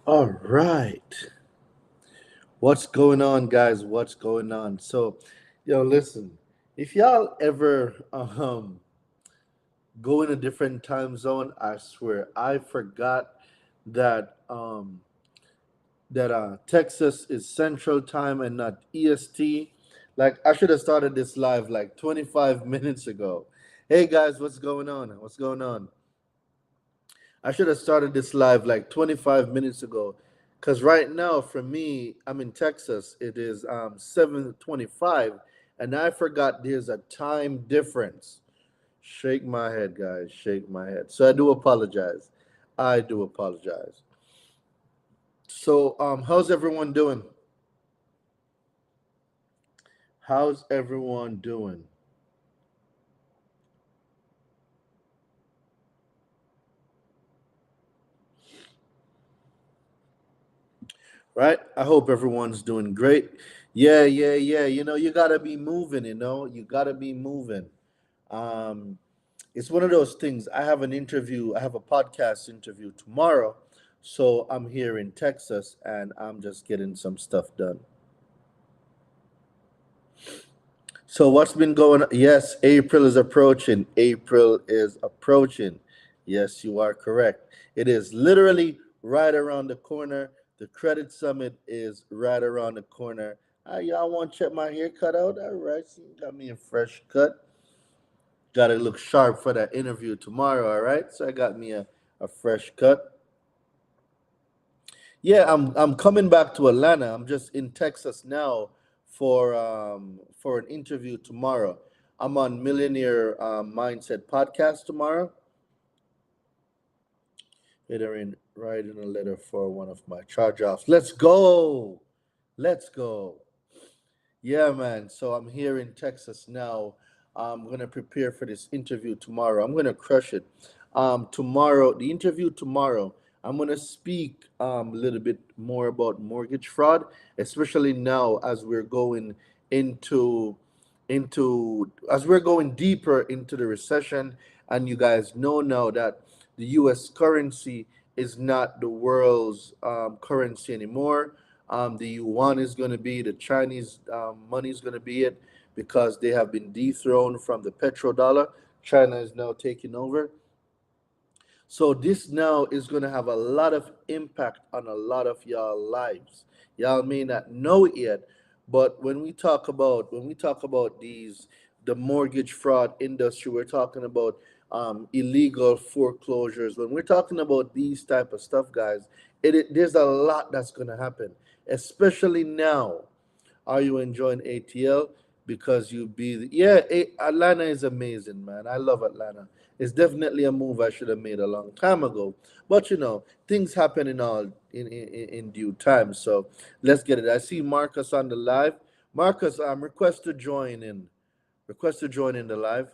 All right. What's going on, guys? What's going on? Listen, if y'all ever go in a different time zone, I swear I forgot that Texas is Central Time and not EST. Like I should have started this live like 25 minutes ago. Hey guys, what's going on? What's going on? I should have started this live like 25 minutes ago. Because right now, for me, I'm in Texas. It is 7:25, and I forgot there's a time difference. Shake my head, guys. Shake my head. So I do apologize. I do apologize. How's everyone doing? How's everyone doing? Right? I hope everyone's doing great. Yeah, yeah, yeah. You gotta be moving. You gotta be moving. Um, it's one of those things. I have an interview. I have a podcast interview tomorrow, so I'm here in Texas, and I'm just getting some stuff done. So what's been going on? Yes, April is approaching. April is approaching. Yes, you are correct. It is literally right around the corner. The credit summit is right around the corner. Y'all want to check my haircut out? All right, so you got me a fresh cut. Got to look sharp for that interview tomorrow. All right, so I got me a fresh cut. Yeah, I'm coming back to Atlanta. I'm just in Texas now for an interview tomorrow. I'm on Millionaire Mindset podcast tomorrow. Writing a letter for one of my charge offs. Let's go. Let's go. Yeah, man. So I'm here in Texas now. I'm gonna prepare for this interview tomorrow. I'm gonna crush it. Tomorrow, the interview tomorrow, I'm gonna speak a little bit more about mortgage fraud, especially now as we're going into as we're going deeper into the recession, and you guys know now that the U.S. currency is not the world's currency anymore. The yuan is going to be, the Chinese money is going to be it because they have been dethroned from the petrodollar. China is now taking over. So this now is going to have a lot of impact on a lot of y'all lives. Y'all may not know it yet, but when we talk about the mortgage fraud industry, we're talking about illegal foreclosures. When we're talking about these type of stuff, guys, there's a lot that's going to happen, especially now. Are you enjoying ATL? Because you be yeah, Atlanta is amazing, man. I love Atlanta. It's definitely a move I should have made a long time ago. But things happen in due time. So let's get it. I see Marcus on the live. Marcus, request to join in. Request to join in the live.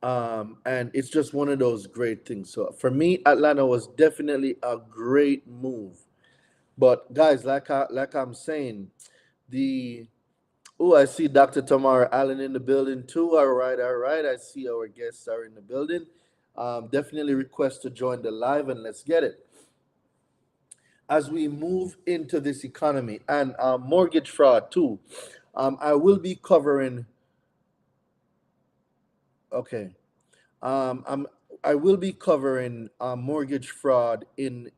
And it's just one of those great things. So for me, Atlanta was definitely a great move. But guys, like I'm saying, the oh, I see Dr. Tamara Allen in the building too. All right, all right. I see our guests are in the building. Definitely request to join the live and let's get it. As we move into this economy and mortgage fraud too, I will be covering. Okay, I'm I will be covering mortgage fraud in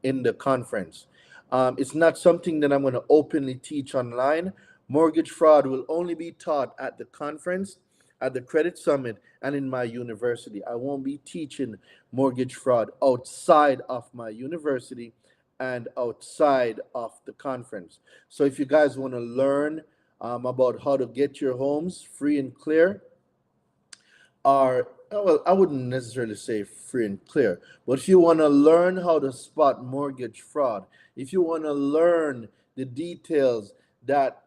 the conference. It's not something that I'm going to openly teach online. Mortgage fraud will only be taught at the conference, at the credit summit, and in my university. I won't be teaching mortgage fraud outside of my university and outside of the conference. So if you guys want to learn about how to get your homes free and clear, are well, I wouldn't necessarily say free and clear, but if you want to learn how to spot mortgage fraud, if you want to learn the details that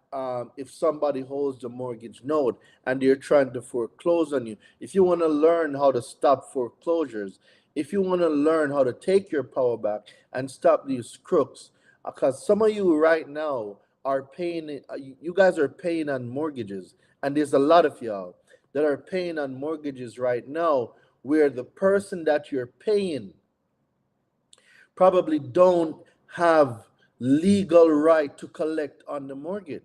if somebody holds the mortgage note and they're trying to foreclose on you, if you want to learn how to stop foreclosures, if you want to learn how to take your power back and stop these crooks, because some of you right now are paying, you guys are paying on mortgages, and there's a lot of y'all that are paying on mortgages right now where the person that you're paying probably don't have legal right to collect on the mortgage.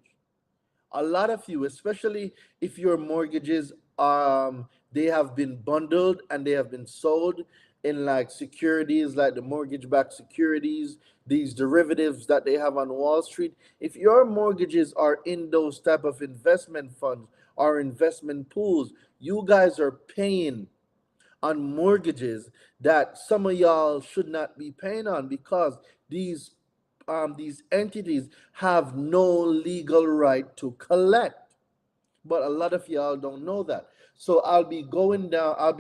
A lot of you, especially if your mortgages they have been bundled and they have been sold in like securities like the mortgage backed securities, these derivatives that they have on Wall Street. If your mortgages are in those type of investment funds or investment pools, you guys are paying on mortgages that some of y'all should not be paying on, because these these entities have no legal right to collect. But a lot of y'all don't know that. So I'll be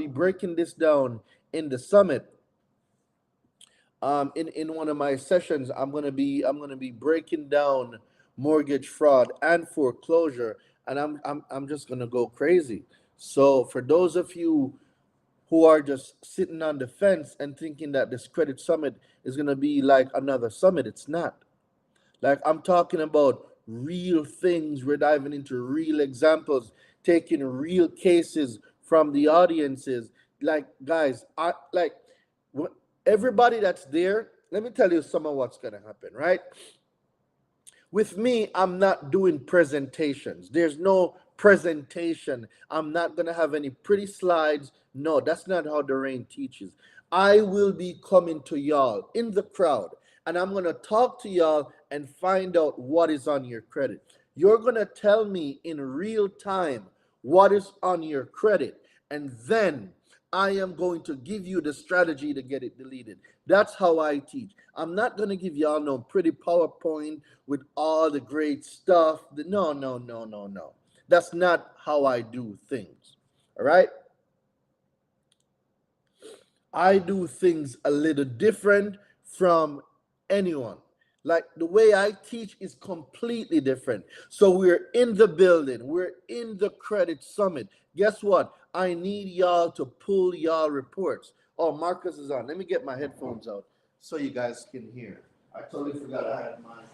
breaking this down in the summit. In one of my sessions, I'm gonna be breaking down mortgage fraud and foreclosure, and I'm just gonna go crazy. So for those of you who are just sitting on the fence and thinking that this credit summit is gonna be like another summit, it's not. Like, I'm talking about real things. We're diving into real examples, taking real cases from the audiences. Like, guys, I like everybody that's there. Let me tell you some of what's gonna happen, right? With me, I'm not doing presentations. There's no presentation. I'm not going to have any pretty slides. No, that's not how Doreen teaches. I will be coming to y'all in the crowd, and I'm going to talk to y'all and find out what is on your credit. You're going to tell me in real time what is on your credit, and then I am going to give you the strategy to get it deleted. That's how I teach. I'm not going to give y'all no pretty PowerPoint with all the great stuff. No, no, no, no, no. That's not how I do things. All right? I do things a little different from anyone. Like, the way I teach is completely different. So we're in the building, we're in the credit summit. Guess what? I need y'all to pull y'all reports. Oh, Marcus is on. Let me get my headphones out so you guys can hear. I totally forgot I had mine.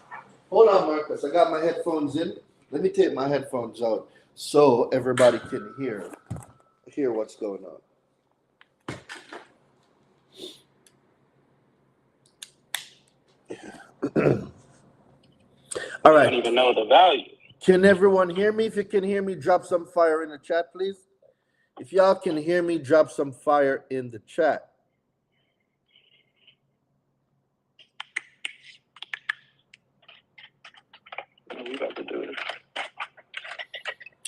Hold on, Marcus. I got my headphones in. Let me take my headphones out so everybody can hear what's going on. All right. I don't even know the value. Can everyone hear me? If you can hear me, drop some fire in the chat, please. If y'all can hear me, drop some fire in the chat. We about to do it.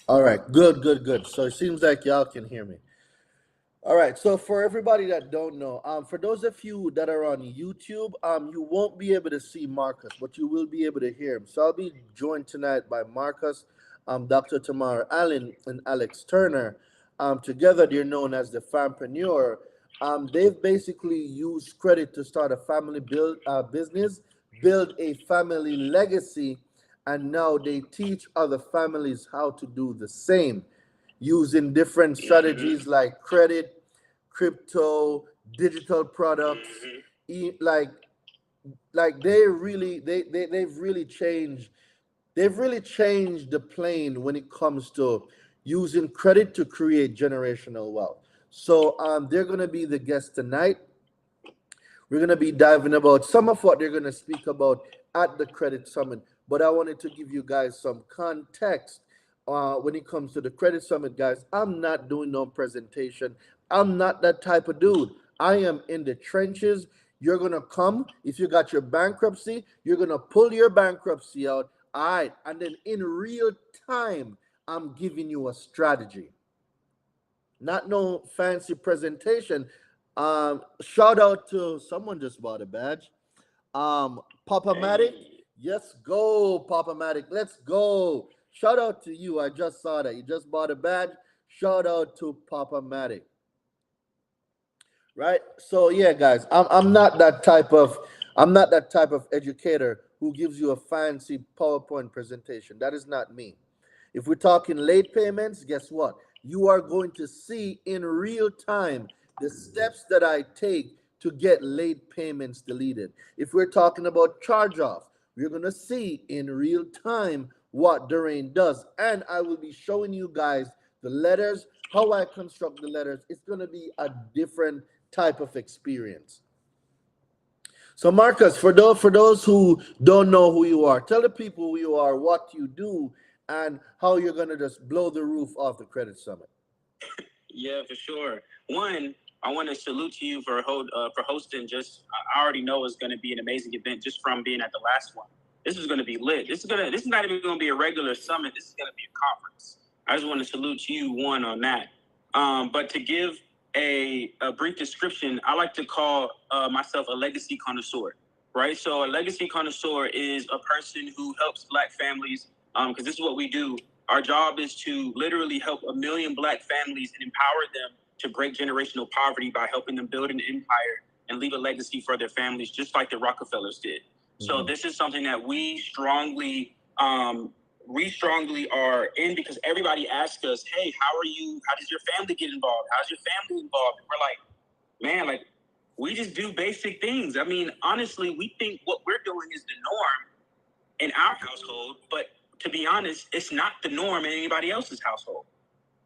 All right, good, good, good. So it seems like y'all can hear me. All right, so for everybody that don't know, for those of you that are on YouTube, you won't be able to see Marcus, but you will be able to hear him. So I'll be joined tonight by Marcus, Dr. Tamara Allen, and Alex Turner. Together, they're known as the Fampreneur. They've basically used credit to start a family business, build a family legacy, and now they teach other families how to do the same using different strategies like credit, crypto, digital products. Like they've really changed. They've really changed the plane when it comes to using credit to create generational wealth. So they're gonna be the guest tonight. We're going to be diving about some of what they're going to speak about at the Credit Summit. But I wanted to give you guys some context when it comes to the Credit Summit, guys. I'm not doing no presentation. I'm not that type of dude. I am in the trenches. You're going to come. If you got your bankruptcy, you're going to pull your bankruptcy out. All right. And then in real time, I'm giving you a strategy. Not no fancy presentation. Shout out to someone just bought a badge. Papa Matic. Yes, go, Papa Matic. Let's go. Shout out to you. I just saw that. You just bought a badge. Shout out to Papa Matic. Right? So yeah, guys, I'm not that type of educator who gives you a fancy PowerPoint presentation. That is not me. If we're talking late payments, guess what? You are going to see in real time the steps that I take to get late payments deleted. If we're talking about charge off, we're going to see in real time what Doreen does. And I will be showing you guys the letters, how I construct the letters. It's going to be a different type of experience. So Marcus, for those who don't know who you are, tell the people who you are, what you do, and how you're gonna just blow the roof off the Credit Summit. Yeah, for sure. One, I want to salute to you for hosting. Just I already know it's going to be an amazing event just from being at the last one. This is going to be lit. This is not even going to be a regular summit. This is going to be a conference. I just want to salute you one on that. But to give a brief description, I like to call myself a legacy connoisseur. Right. So a legacy connoisseur is a person who helps Black families. Because this is what we do. Our job is to literally help 1 million Black families and empower them to break generational poverty by helping them build an empire and leave a legacy for their families, just like the Rockefellers did. Mm-hmm. So this is something that we strongly are in, because everybody asks us, hey, how are you? How does your family get involved? How's your family involved? And we're like, man, like, we just do basic things. I mean, honestly, we think what we're doing is the norm in our household, but to be honest, it's not the norm in anybody else's household,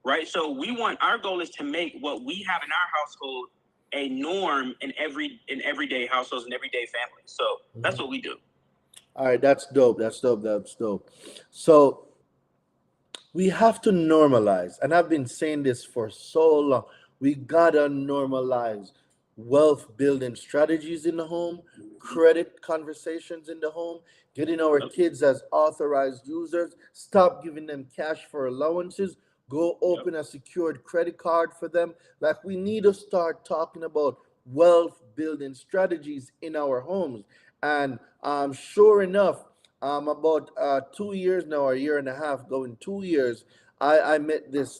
right? So our goal is to make what we have in our household a norm in everyday households and everyday families. So that's what we do. All right, that's dope. That's dope. That's dope. So we have to normalize, and I've been saying this for so long. We gotta normalize wealth building strategies in the home, credit conversations in the home, getting our kids as authorized users, stop giving them cash for allowances, go open a secured credit card for them. Like, we need to start talking about wealth building strategies in our homes. And sure enough, about 2 years now, or a year and a half, going 2 years, I met this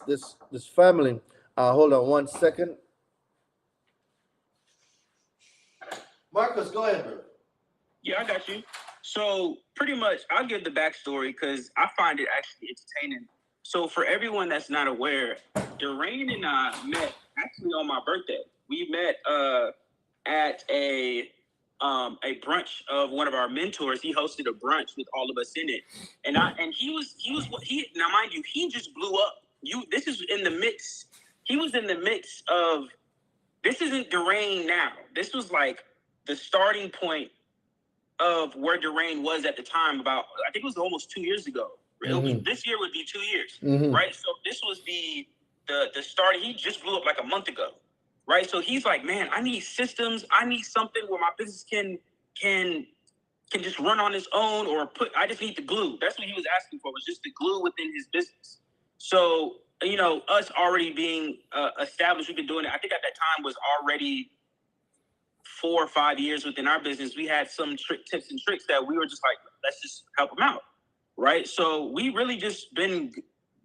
family. Hold on one second. Marcus, go ahead, bro. Yeah, I got you. So pretty much, I'll give the backstory because I find it actually entertaining. So for everyone that's not aware, Darain and I met actually on my birthday. We met at a brunch of one of our mentors. He hosted a brunch with all of us in it, and he was now, mind you, he just blew up. This is in the mix. He was in the mix of. This isn't Darain now. This was like the starting point of where Darain was at the time. About, I think it was almost 2 years ago. This year would be 2 years, right? So this was the start. He just blew up like a month ago, right? So he's like, man, I need systems. I need something where my business can just run on its own, or I just need the glue. That's what he was asking for, was just the glue within his business. So, us already being established, we've been doing it. I think at that time was already 4 or 5 years within our business. We had some tips and tricks that we were just like, let's just help them out, right? So we really just been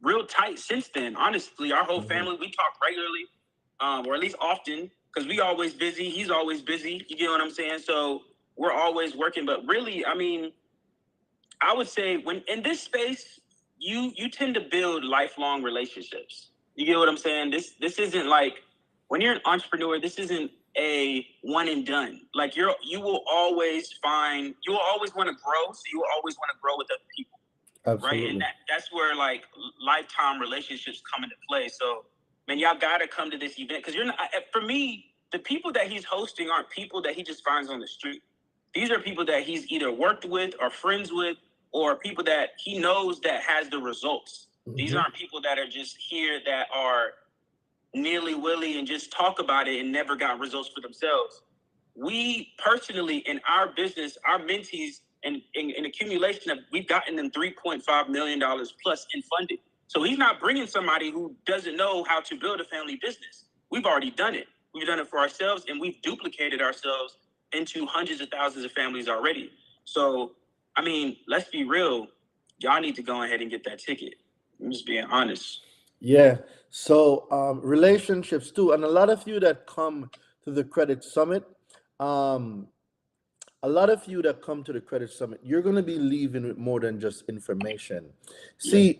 real tight since then. Honestly, our whole family, we talk regularly, or at least often, because we always busy. He's always busy. You get what I'm saying? So we're always working. But really, I mean, I would say when in this space, you tend to build lifelong relationships. You get what I'm saying? This isn't like, when you're an entrepreneur, this isn't a one and done. Like, you will always want to grow, so you will always want to grow with other people. Absolutely. Right? And that's where like lifetime relationships come into play. So, man, y'all gotta come to this event, because for me, the people that he's hosting aren't people that he just finds on the street. These are people that he's either worked with or friends with, or people that he knows that has the results. These aren't people that are just here that are nilly-willy and just talk about it and never got results for themselves. We personally, in our business, our mentees, in accumulation of, we've gotten them $3.5 million plus in funding. So he's not bringing somebody who doesn't know how to build a family business. We've already done it. We've done it for ourselves, and we've duplicated ourselves into hundreds of thousands of families already. So, I mean, let's be real. Y'all need to go ahead and get that ticket. I'm just being honest. Yeah. So relationships too, and a lot of you that come to the Credit Summit, you're going to be leaving with more than just information. See,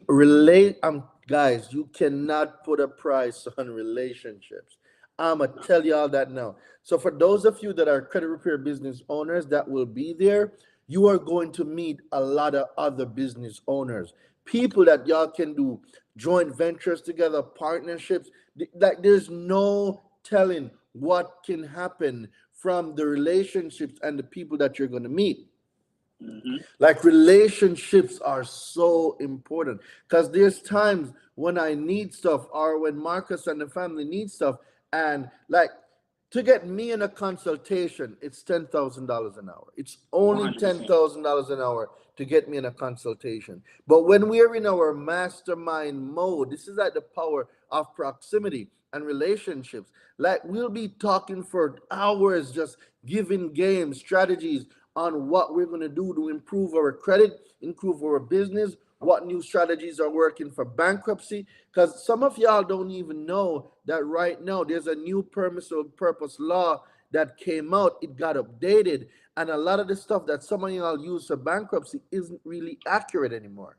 guys, you cannot put a price on relationships. I'm going to tell y'all that now. So for those of you that are credit repair business owners that will be there, you are going to meet a lot of other business owners, people that y'all can do joint ventures together, partnerships. Like, there's no telling what can happen from the relationships and the people that you're going to meet. Mm-hmm. Like relationships are so important because there's times when I need stuff or when Marcus and the family need stuff, and like to get me in a consultation, it's $10,000 an hour. It's only 100%. $10,000 an hour to get me in a consultation. But when we're in our mastermind mode, this is like the power of proximity and relationships. Like we'll be talking for hours, just giving games, strategies on what we're going to do to improve our credit, improve our business, what new strategies are working for bankruptcy. Because some of y'all don't even know that right now there's a new permissible purpose law that came out. It got updated. And a lot of the stuff that some of y'all use for bankruptcy isn't really accurate anymore.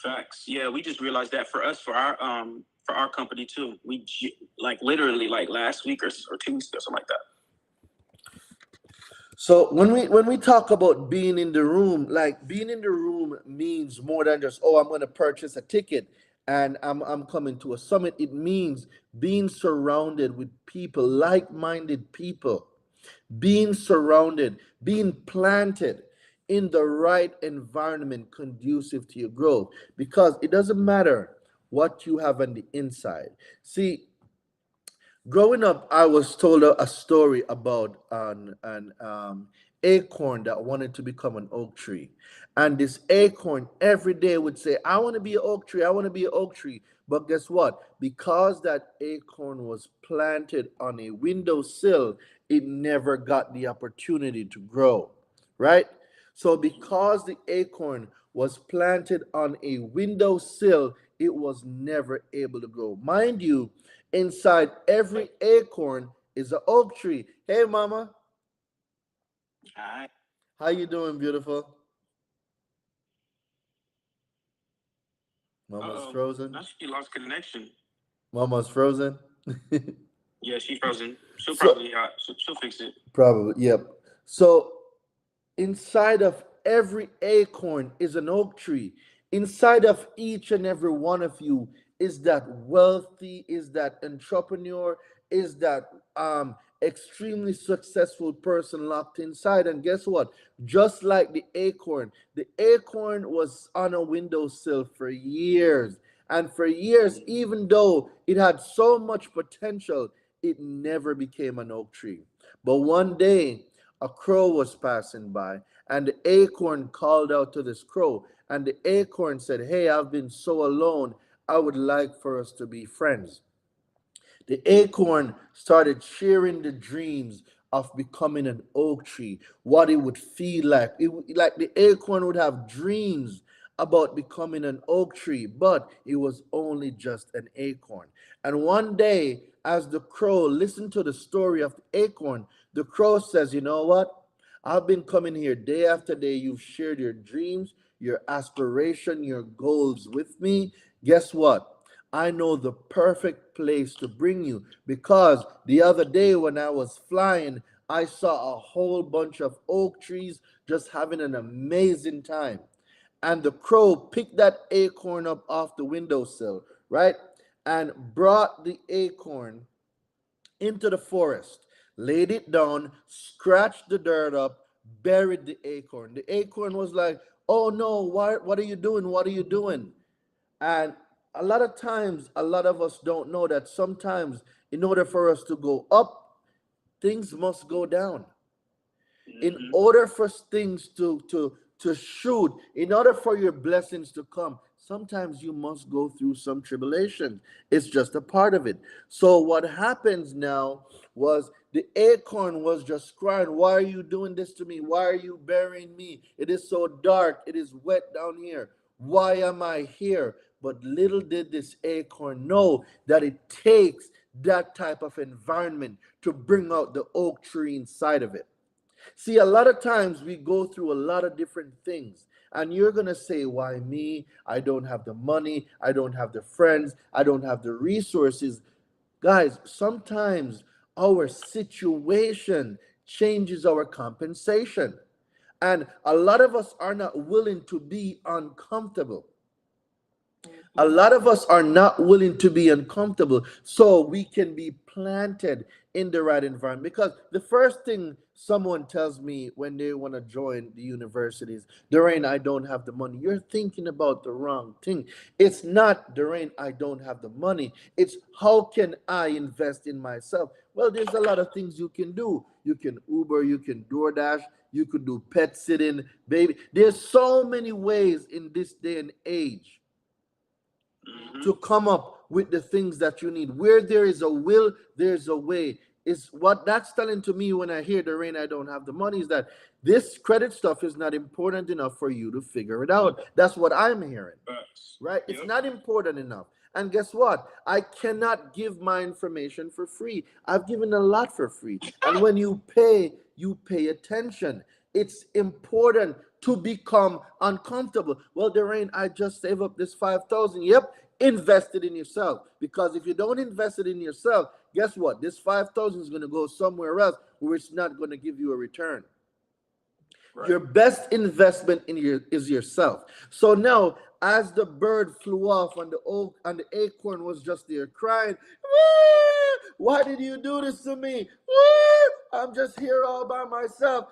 Facts. Yeah, we just realized that for our company too. Like literally like last week or 2 weeks ago, something like that. So when we talk about being in the room, like being in the room means more than just, oh, I'm going to purchase a ticket and I'm coming to a summit. It means being surrounded with people, like-minded people, being surrounded, being planted in the right environment conducive to your growth, because it doesn't matter what you have on the inside. See, growing up, I was told a story about an acorn that wanted to become an oak tree. And this acorn every day would say, I want to be an oak tree, I want to be an oak tree. But guess what? Because that acorn was planted on a windowsill, it never got the opportunity to grow, right? So, because the acorn was planted on a windowsill, it was never able to grow. Mind you, inside every acorn is an oak tree. Hey, mama, All right. how you doing, beautiful? Mama's Uh-oh. frozen. Now she lost connection. Mama's frozen. Yeah, she's frozen. So She'll fix it. probably, yep. So inside of every acorn is an oak tree. Inside of each and every one of you is that wealthy, is that entrepreneur, is that extremely successful person locked inside. And guess what? Just like the acorn was on a windowsill for years. And for years, even though it had so much potential, it never became an oak tree. But one day, a crow was passing by, and the acorn called out to this crow. And the acorn said, hey, I've been so alone. I would like for us to be friends. The acorn started sharing the dreams of becoming an oak tree, what it would feel like. Like the acorn would have dreams about becoming an oak tree, but it was only just an acorn. And one day, as the crow listened to the story of the acorn, the crow says, you know what? I've been coming here day after day. You've shared your dreams, your aspiration, your goals with me. Guess what? I know the perfect place to bring you, because the other day when I was flying, I saw a whole bunch of oak trees just having an amazing time. And the crow picked that acorn up off the windowsill, right? And brought the acorn into the forest, laid it down, scratched the dirt up, buried the acorn. The acorn was like, oh no, what are you doing? What are you doing? And a lot of times, a lot of us don't know that sometimes, in order for us to go up, things must go down. In Mm-hmm. order for things to shoot, in order for your blessings to come, sometimes you must go through some tribulation. It's just a part of it. So what happens now was the acorn was just crying, why are you doing this to me? Why are you burying me? It is so dark, it is wet down here. Why am I here? But little did this acorn know that it takes that type of environment to bring out the oak tree inside of it. See, a lot of times we go through a lot of different things, and you're going to say, why me? I don't have the money. I don't have the friends. I don't have the resources. Guys, sometimes our situation changes our compensation. And a lot of us are not willing to be uncomfortable. A lot of us are not willing to be uncomfortable so we can be planted in the right environment. Because the first thing someone tells me when they want to join the universities, Darain, I don't have the money. You're thinking about the wrong thing. It's not, Darain, I don't have the money. It's how can I invest in myself? Well, there's a lot of things you can do. You can Uber, you can DoorDash, you could do pet sitting, baby. There's so many ways in this day and age to come up with the things that you need. Where there is a will, there's a way. Is what that's telling to me when I hear Darain, I don't have the money, is that this credit stuff is not important enough for you to figure it out. That's what I'm hearing. Right? It's not important enough. And guess what? I cannot give my information for free. I've given a lot for free. And when you pay attention. It's important to become uncomfortable. Well, Darain, I just save up this 5,000. Yep, invest it in yourself. Because if you don't invest it in yourself, guess what? This 5,000 is going to go somewhere else where it's not going to give you a return. Right. Your best investment is yourself. So now, as the bird flew off and the oak and the acorn was just there crying, why did you do this to me? I'm just here all by myself.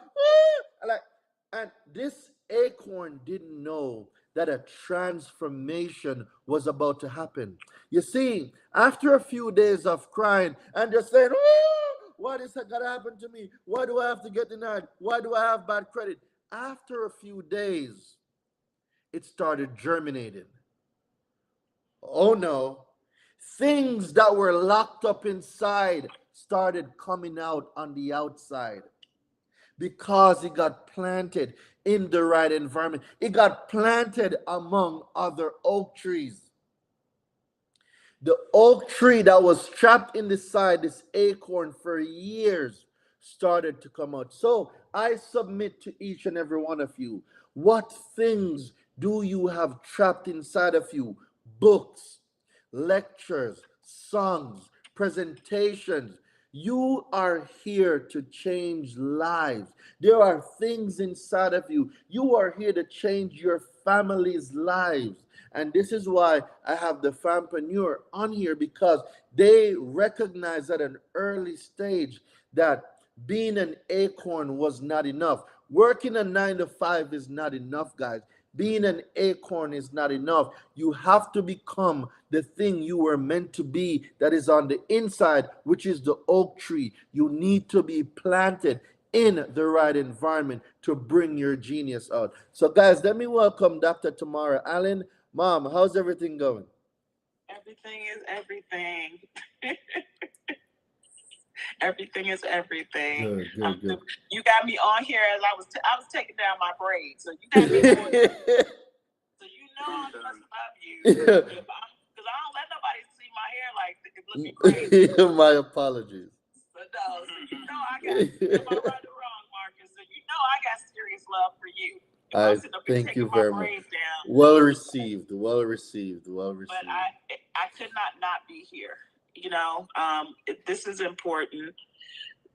And this acorn didn't know that a transformation was about to happen. You see, after a few days of crying and just saying, what is going to happen to me? Why do I have to get denied? Why do I have bad credit? After a few days, it started germinating. Oh no, things that were locked up inside started coming out on the outside because it got planted in the right environment. It got planted among other oak trees. The oak tree that was trapped inside this acorn for years started to come out. So I submit to each and every one of you, what things do you have trapped inside of you? Books, lectures, songs, presentations. You are here to change lives. There are things inside of you. You are here to change your family's lives. And this is why I have the fampreneur on here, because they recognize at an early stage that being an acorn was not enough. Working a 9 to 5 is not enough, guys. Being an acorn is not enough. You have to become the thing you were meant to be, that is on the inside, which is the oak tree. You need to be planted in the right environment to bring your genius out. So, guys, let me welcome Dr. Tamara Allen. Mom, how's everything going? Everything is everything. Everything is everything. Good. You got me on here as I was taking down my braids, so you got me on here. So you know I must love you, because I don't let nobody see my hair like it looking crazy. My apologies. But no, so you know I got, am I right or wrong, Marcus? So you know I got serious love for you. I thank you very much. Well received. But I could not be here. You know, this is important.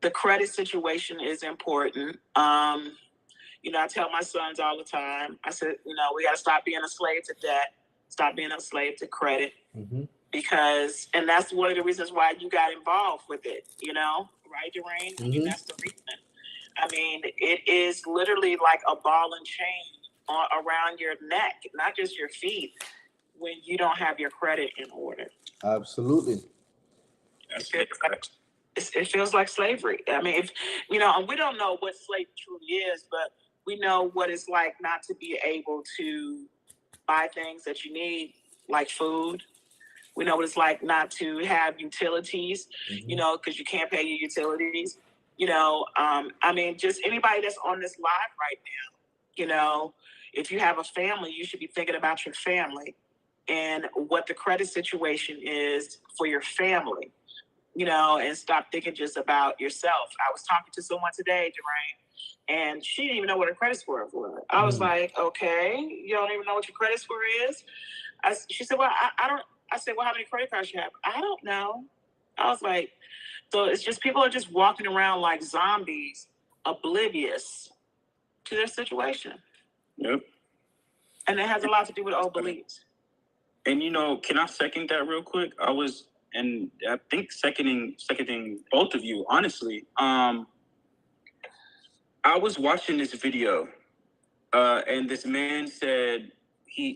The credit situation is important. You know, I tell my sons all the time, I said, you know, we got to stop being a slave to debt, stop being a slave to credit. Because, and that's one of the reasons why you got involved with it, you know, right, Darain? I mean, that's the reason. I mean, it is literally like a ball and chain around your neck, not just your feet, when you don't have your credit in order. Absolutely. It feels like slavery. I mean, if you know, and we don't know what slavery truly is, but we know what it's like not to be able to buy things that you need, like food. We know what it's like not to have utilities, you know, because you can't pay your utilities. You know, I mean, just anybody that's on this live right now, you know, if you have a family, you should be thinking about your family and what the credit situation is for your family, you know, and stop thinking just about yourself. I was talking to someone today, Darain, and she didn't even know what her credit score was. I was like, okay, you don't even know what your credit score is? She said, well, I don't. I said, well, how many credit cards you have? I don't know. I was like, so it's just people are just walking around like zombies, oblivious to their situation. Yep. And it has a lot to do with old beliefs. And, you know, can I second that real quick? I was and I think seconding both of you, honestly. I was watching this video, and this man said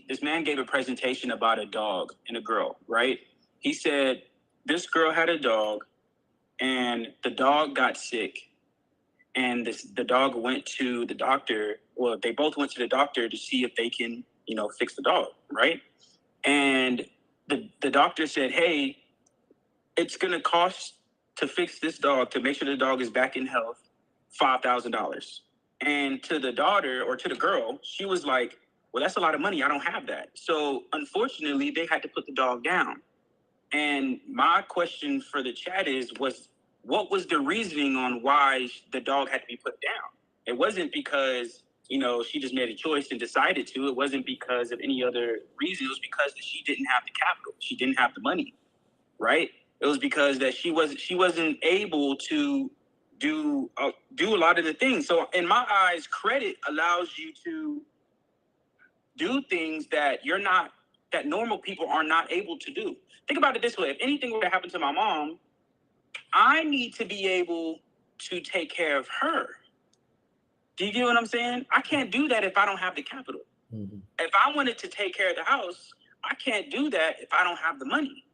this man gave a presentation about a dog and a girl, right? He said this girl had a dog, and the dog got sick, and the dog went to the doctor. Well, they both went to the doctor to see if they can, fix the dog, right? And the doctor said, hey, it's going to cost to fix this dog, to make sure the dog is back in health, $5,000. And to the daughter, or to the girl, she was like, well, that's a lot of money. I don't have that. So unfortunately, they had to put the dog down. And my question for the chat what was the reasoning on why the dog had to be put down? It wasn't because, she just made a choice and decided to. It wasn't because of any other reason. It was because she didn't have the capital. She didn't have the money, right? It was because that she wasn't able to do a lot of the things. So in my eyes, credit allows you to do things that that normal people are not able to do. Think about it this way. If anything were to happen to my mom, I need to be able to take care of her. Do you get what I'm saying? I can't do that if I don't have the capital. Mm-hmm. If I wanted to take care of the house, I can't do that if I don't have the money.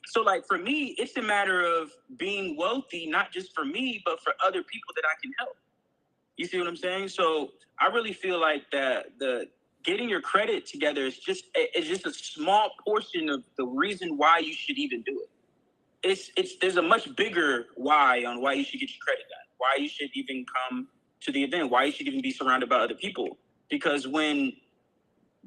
So like for me, it's a matter of being wealthy, not just for me, but for other people that I can help. You see what I'm saying? So I really feel like the getting your credit together is just a small portion of the reason why you should even do it. There's a much bigger why on why you should get your credit done, why you should even come to the event, why you should even be surrounded by other people. Because when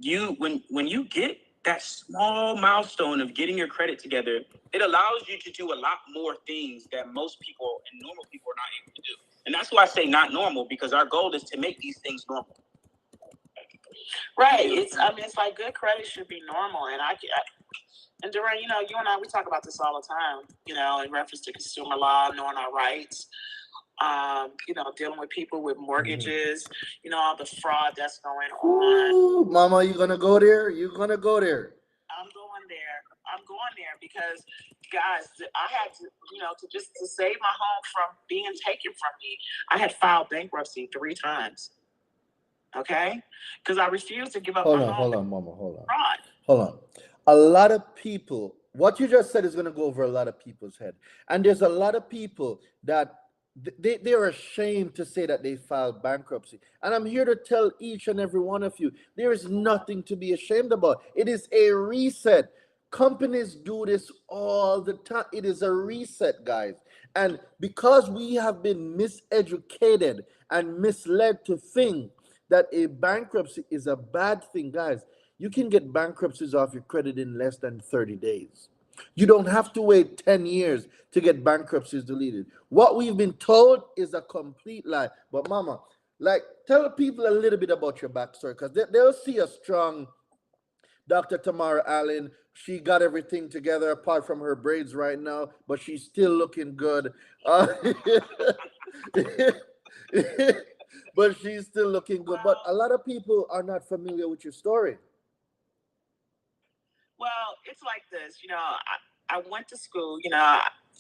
you get that small milestone of getting your credit together, it allows you to do a lot more things that most people and normal people are not able to do. And that's why I say not normal, because our goal is to make these things normal. Right. It's like good credit should be normal. And Duran, you and I, we talk about this all the time, in reference to consumer law, knowing our rights, dealing with people with mortgages, all the fraud that's going on. Ooh, Mama, you gonna go there? You're gonna go there. I'm going there because, guys, I had to save my home from being taken from me. I had filed bankruptcy 3 times. Okay? Because I refused to give up my home. Hold on, Mama, hold on. Fraud. Hold on. A lot of people, what you just said is going to go over a lot of people's head. And there's a lot of people that they're ashamed to say that they filed bankruptcy. And I'm here to tell each and every one of you, there is nothing to be ashamed about. It is a reset. Companies do this all the time. It is a reset, guys. And because we have been miseducated and misled to think that a bankruptcy is a bad thing, guys, you can get bankruptcies off your credit in less than 30 days. You don't have to wait 10 years to get bankruptcies deleted. What we've been told is a complete lie. But Mama, tell people a little bit about your backstory, because they'll see a strong Dr. Tamara Allen. She got everything together apart from her braids right now, but she's still looking good. But she's still looking good. But a lot of people are not familiar with your story. Well, it's like this, I went to school,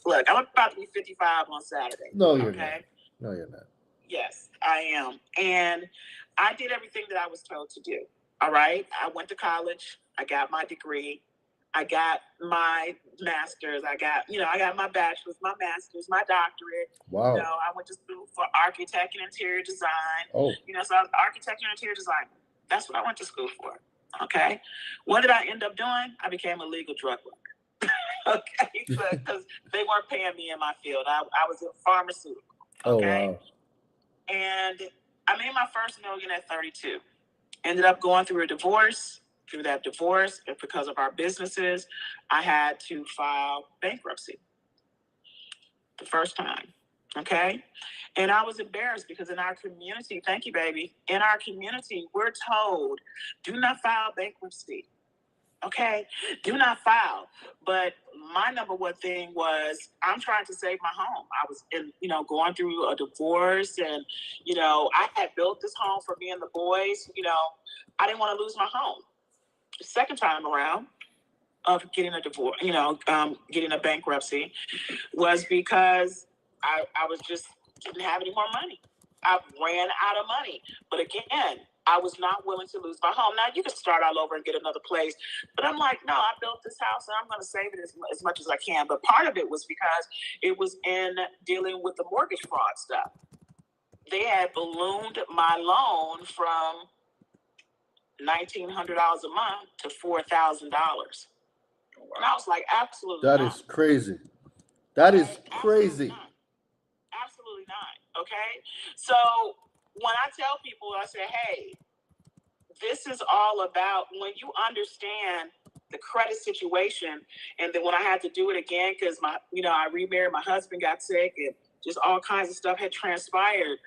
look, I'm about to be 55 on Saturday. No, you're not. No, you're not. Yes, I am. And I did everything that I was told to do. All right. I went to college. I got my degree. I got my master's. I got my bachelor's, my master's, my doctorate. Wow. I went to school for architect and interior design. Oh. So I was architect and interior design. That's what I went to school for. Okay. What did I end up doing? I became a legal drug worker. Okay. Because they weren't paying me in my field. I was in pharmaceutical. Okay. Oh, wow. And I made my first million at 32. Ended up going through a divorce. Through that divorce, and because of our businesses, I had to file bankruptcy the first time. Okay. And I was embarrassed because in our community, thank you, baby. In our community, we're told, do not file bankruptcy. Okay. Do not file. But my number one thing was, I'm trying to save my home. I was going through a divorce, and, I had built this home for me and the boys. I didn't want to lose my home. The second time around, of getting a divorce, getting a bankruptcy, was because I was just didn't have any more money. I ran out of money. But again, I was not willing to lose my home. Now, you can start all over and get another place. But I'm like, no, I built this house and I'm going to save it as much as I can. But part of it was because it was in dealing with the mortgage fraud stuff. They had ballooned my loan from $1,900 a month to $4,000. And I was like, absolutely That not. is crazy. That is crazy. Absolutely not. Okay. So when I tell people, I say, hey, this is all about when you understand the credit situation. And then when I had to do it again, because I remarried, my husband got sick, and just all kinds of stuff had transpired.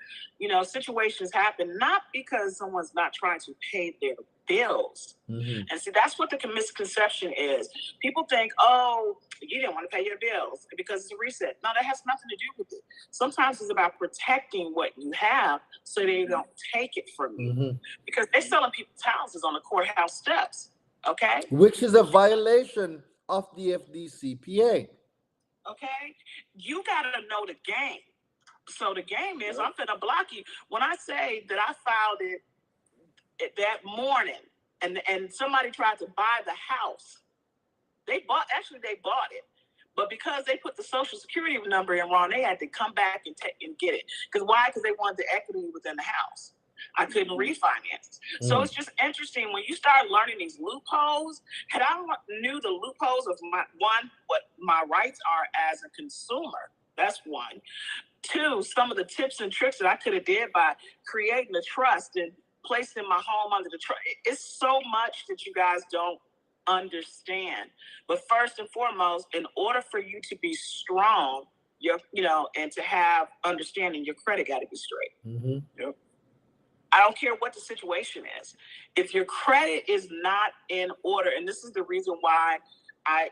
Situations happen not because someone's not trying to pay their bills. Mm-hmm. And see, that's what the misconception is. People think, oh, you didn't want to pay your bills because it's a reset. No, that has nothing to do with it. Sometimes it's about protecting what you have so they don't take it from you. Mm-hmm. Because they're selling people's houses on the courthouse steps. Okay? Which is a violation of the FDCPA. Okay? You got to know the game. So the game is, I'm finna block you. When I say that I filed it that morning and somebody tried to buy the house, they bought it. But because they put the social security number in wrong, they had to come back and get it. Because why? Because they wanted the equity within the house. I couldn't refinance. So it's just interesting when you start learning these loopholes. Had I knew the loopholes of what my rights are as a consumer, that's one. Two, some of the tips and tricks that I could have did by creating a trust and placing my home under the trust. It's so much that you guys don't understand. But first and foremost, in order for you to be strong, and to have understanding, your credit got to be straight. Mm-hmm. Yep. I don't care what the situation is. If your credit is not in order, and this is the reason why I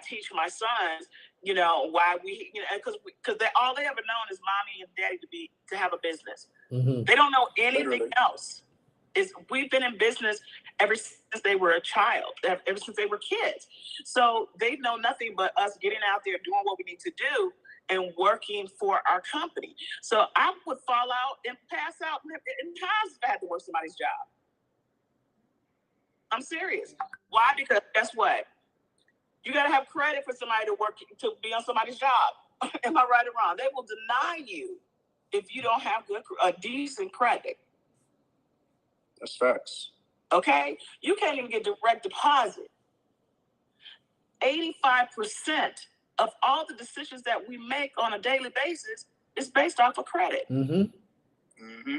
teach my sons, why because all they ever known is mommy and daddy to have a business. Mm-hmm. They don't know anything Literally. else. We've been in business ever since they were a child, ever since they were kids. So they know nothing but us getting out there, doing what we need to do, and working for our company. So I would fall out and pass out in times if I had to work somebody's job. I'm serious. Why? Because guess what? You got to have credit for somebody to be on somebody's job. Am I right or wrong? They will deny you if you don't have a decent credit. That's facts. Okay? You can't even get direct deposit. 85% of all the decisions that we make on a daily basis is based off of credit. Mm-hmm. Mm-hmm.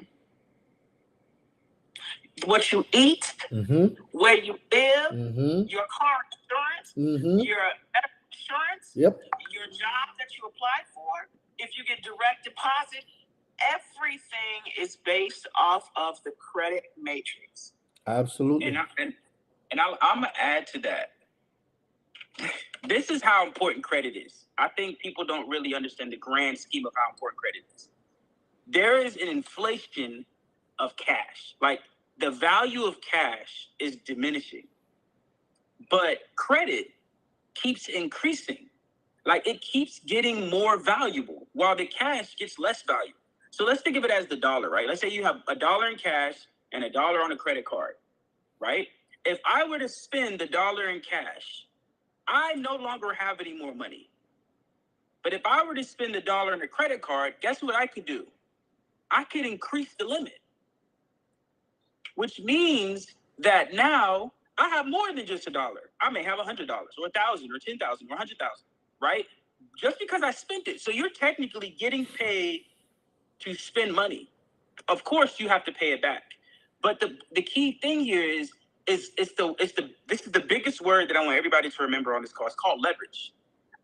What you eat, Mm-hmm. where you live, Mm-hmm. your car insurance, Mm-hmm. your medical insurance, Yep. your job that you applied for, if you get direct deposit, everything is based off of the credit matrix. Absolutely. And I'm gonna add to that. This is how important credit is. I think people don't really understand the grand scheme of how important credit is. There is an inflation of cash. Like, the value of cash is diminishing, but credit keeps increasing. Like, it keeps getting more valuable while the cash gets less valuable. So let's think of it as the dollar, right? Let's say you have $1 in cash and $1 on a credit card, right? If I were to spend the $1 in cash, I no longer have any more money. But if I were to spend the $1 on a credit card, guess what I could do? I could increase the limit, which means that now I have more than just $1. I may have $100 or $1,000 or $10,000 or $100,000, right? Just because I spent it. So you're technically getting paid to spend money. Of course, you have to pay it back. But the key thing here is this is the biggest word that I want everybody to remember on this call. It's called leverage.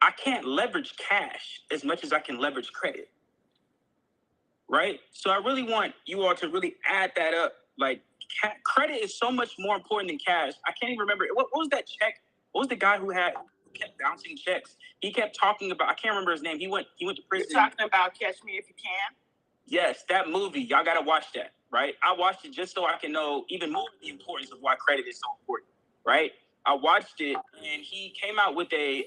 I can't leverage cash as much as I can leverage credit. Right? So I really want you all to really add that up. Like, credit is so much more important than cash. I can't even remember. What was that check? What was the guy who kept bouncing checks? He kept talking about, I can't remember his name. He went to prison. You're talking about Catch Me If You Can? Yes, that movie. Y'all got to watch that, right? I watched it just so I can know even more the importance of why credit is so important, right? I watched it, and he came out with a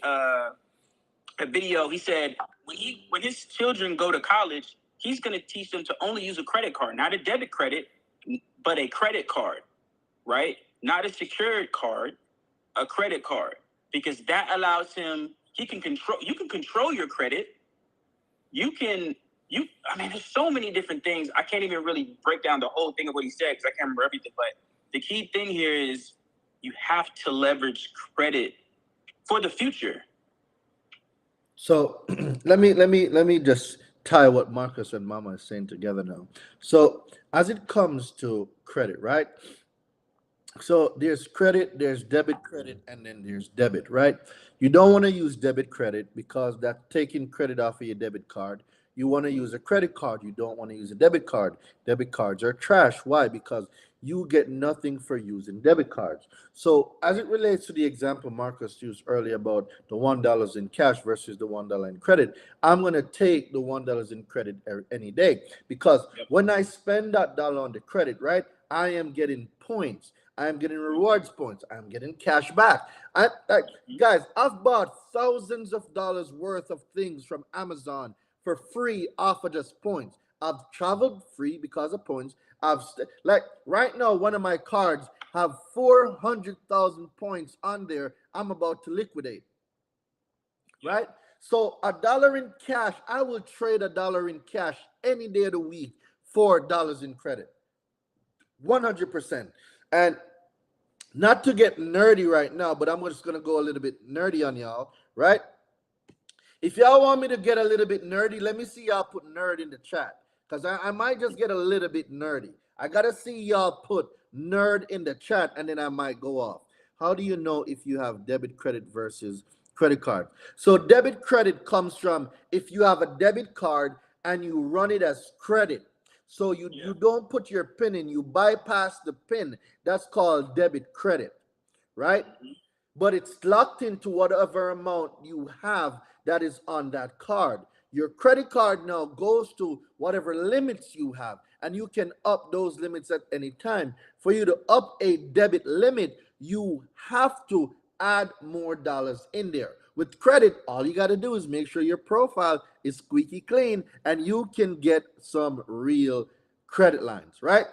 video. He said when his children go to college, he's going to teach them to only use a credit card, not a debit credit, but a credit card, right? Not a secured card, a credit card, because that allows him. He can control. You can control your credit. I mean, there's so many different things. I can't even really break down the whole thing of what he said because I can't remember everything. But the key thing here is you have to leverage credit for the future. So let me just tie what Marcus and Mama is saying together now. So as it comes to credit, right? So there's credit, there's debit credit, and then there's debit, right? You don't want to use debit credit because that's taking credit off of your debit card. You want to use a credit card. You don't want to use a debit card. Debit cards are trash. Why? Because you get nothing for using debit cards. So as it relates to the example Marcus used earlier about the $1 in cash versus the $1 in credit, I'm going to take the $1 in credit any day because when I spend that dollar on the credit, right, I am getting points. I am getting rewards points. I'm getting cash back. Guys, I've bought thousands of dollars worth of things from Amazon for free off of just points. I've traveled free because of points. Like right now, one of my cards have 400,000 points on there. I'm about to liquidate. Right? So $1 in cash, I will trade $1 in cash any day of the week for dollars in credit. 100%. And not to get nerdy right now, but I'm just going to go a little bit nerdy on y'all, right? If y'all want me to get a little bit nerdy, let me see y'all put nerd in the chat because I might just get a little bit nerdy. I got to see y'all put nerd in the chat and then I might go off. How do you know if you have debit credit versus credit card? So debit credit comes from if you have a debit card and you run it as credit. So you don't put your PIN in, you bypass the PIN. That's called debit credit, right? But it's locked into whatever amount you have that is on that card. Your credit card now goes to whatever limits you have, and you can up those limits at any time. For you to up a debit limit, you have to add more dollars in there. With credit, all you got to do is make sure your profile is squeaky clean and you can get some real credit lines, right?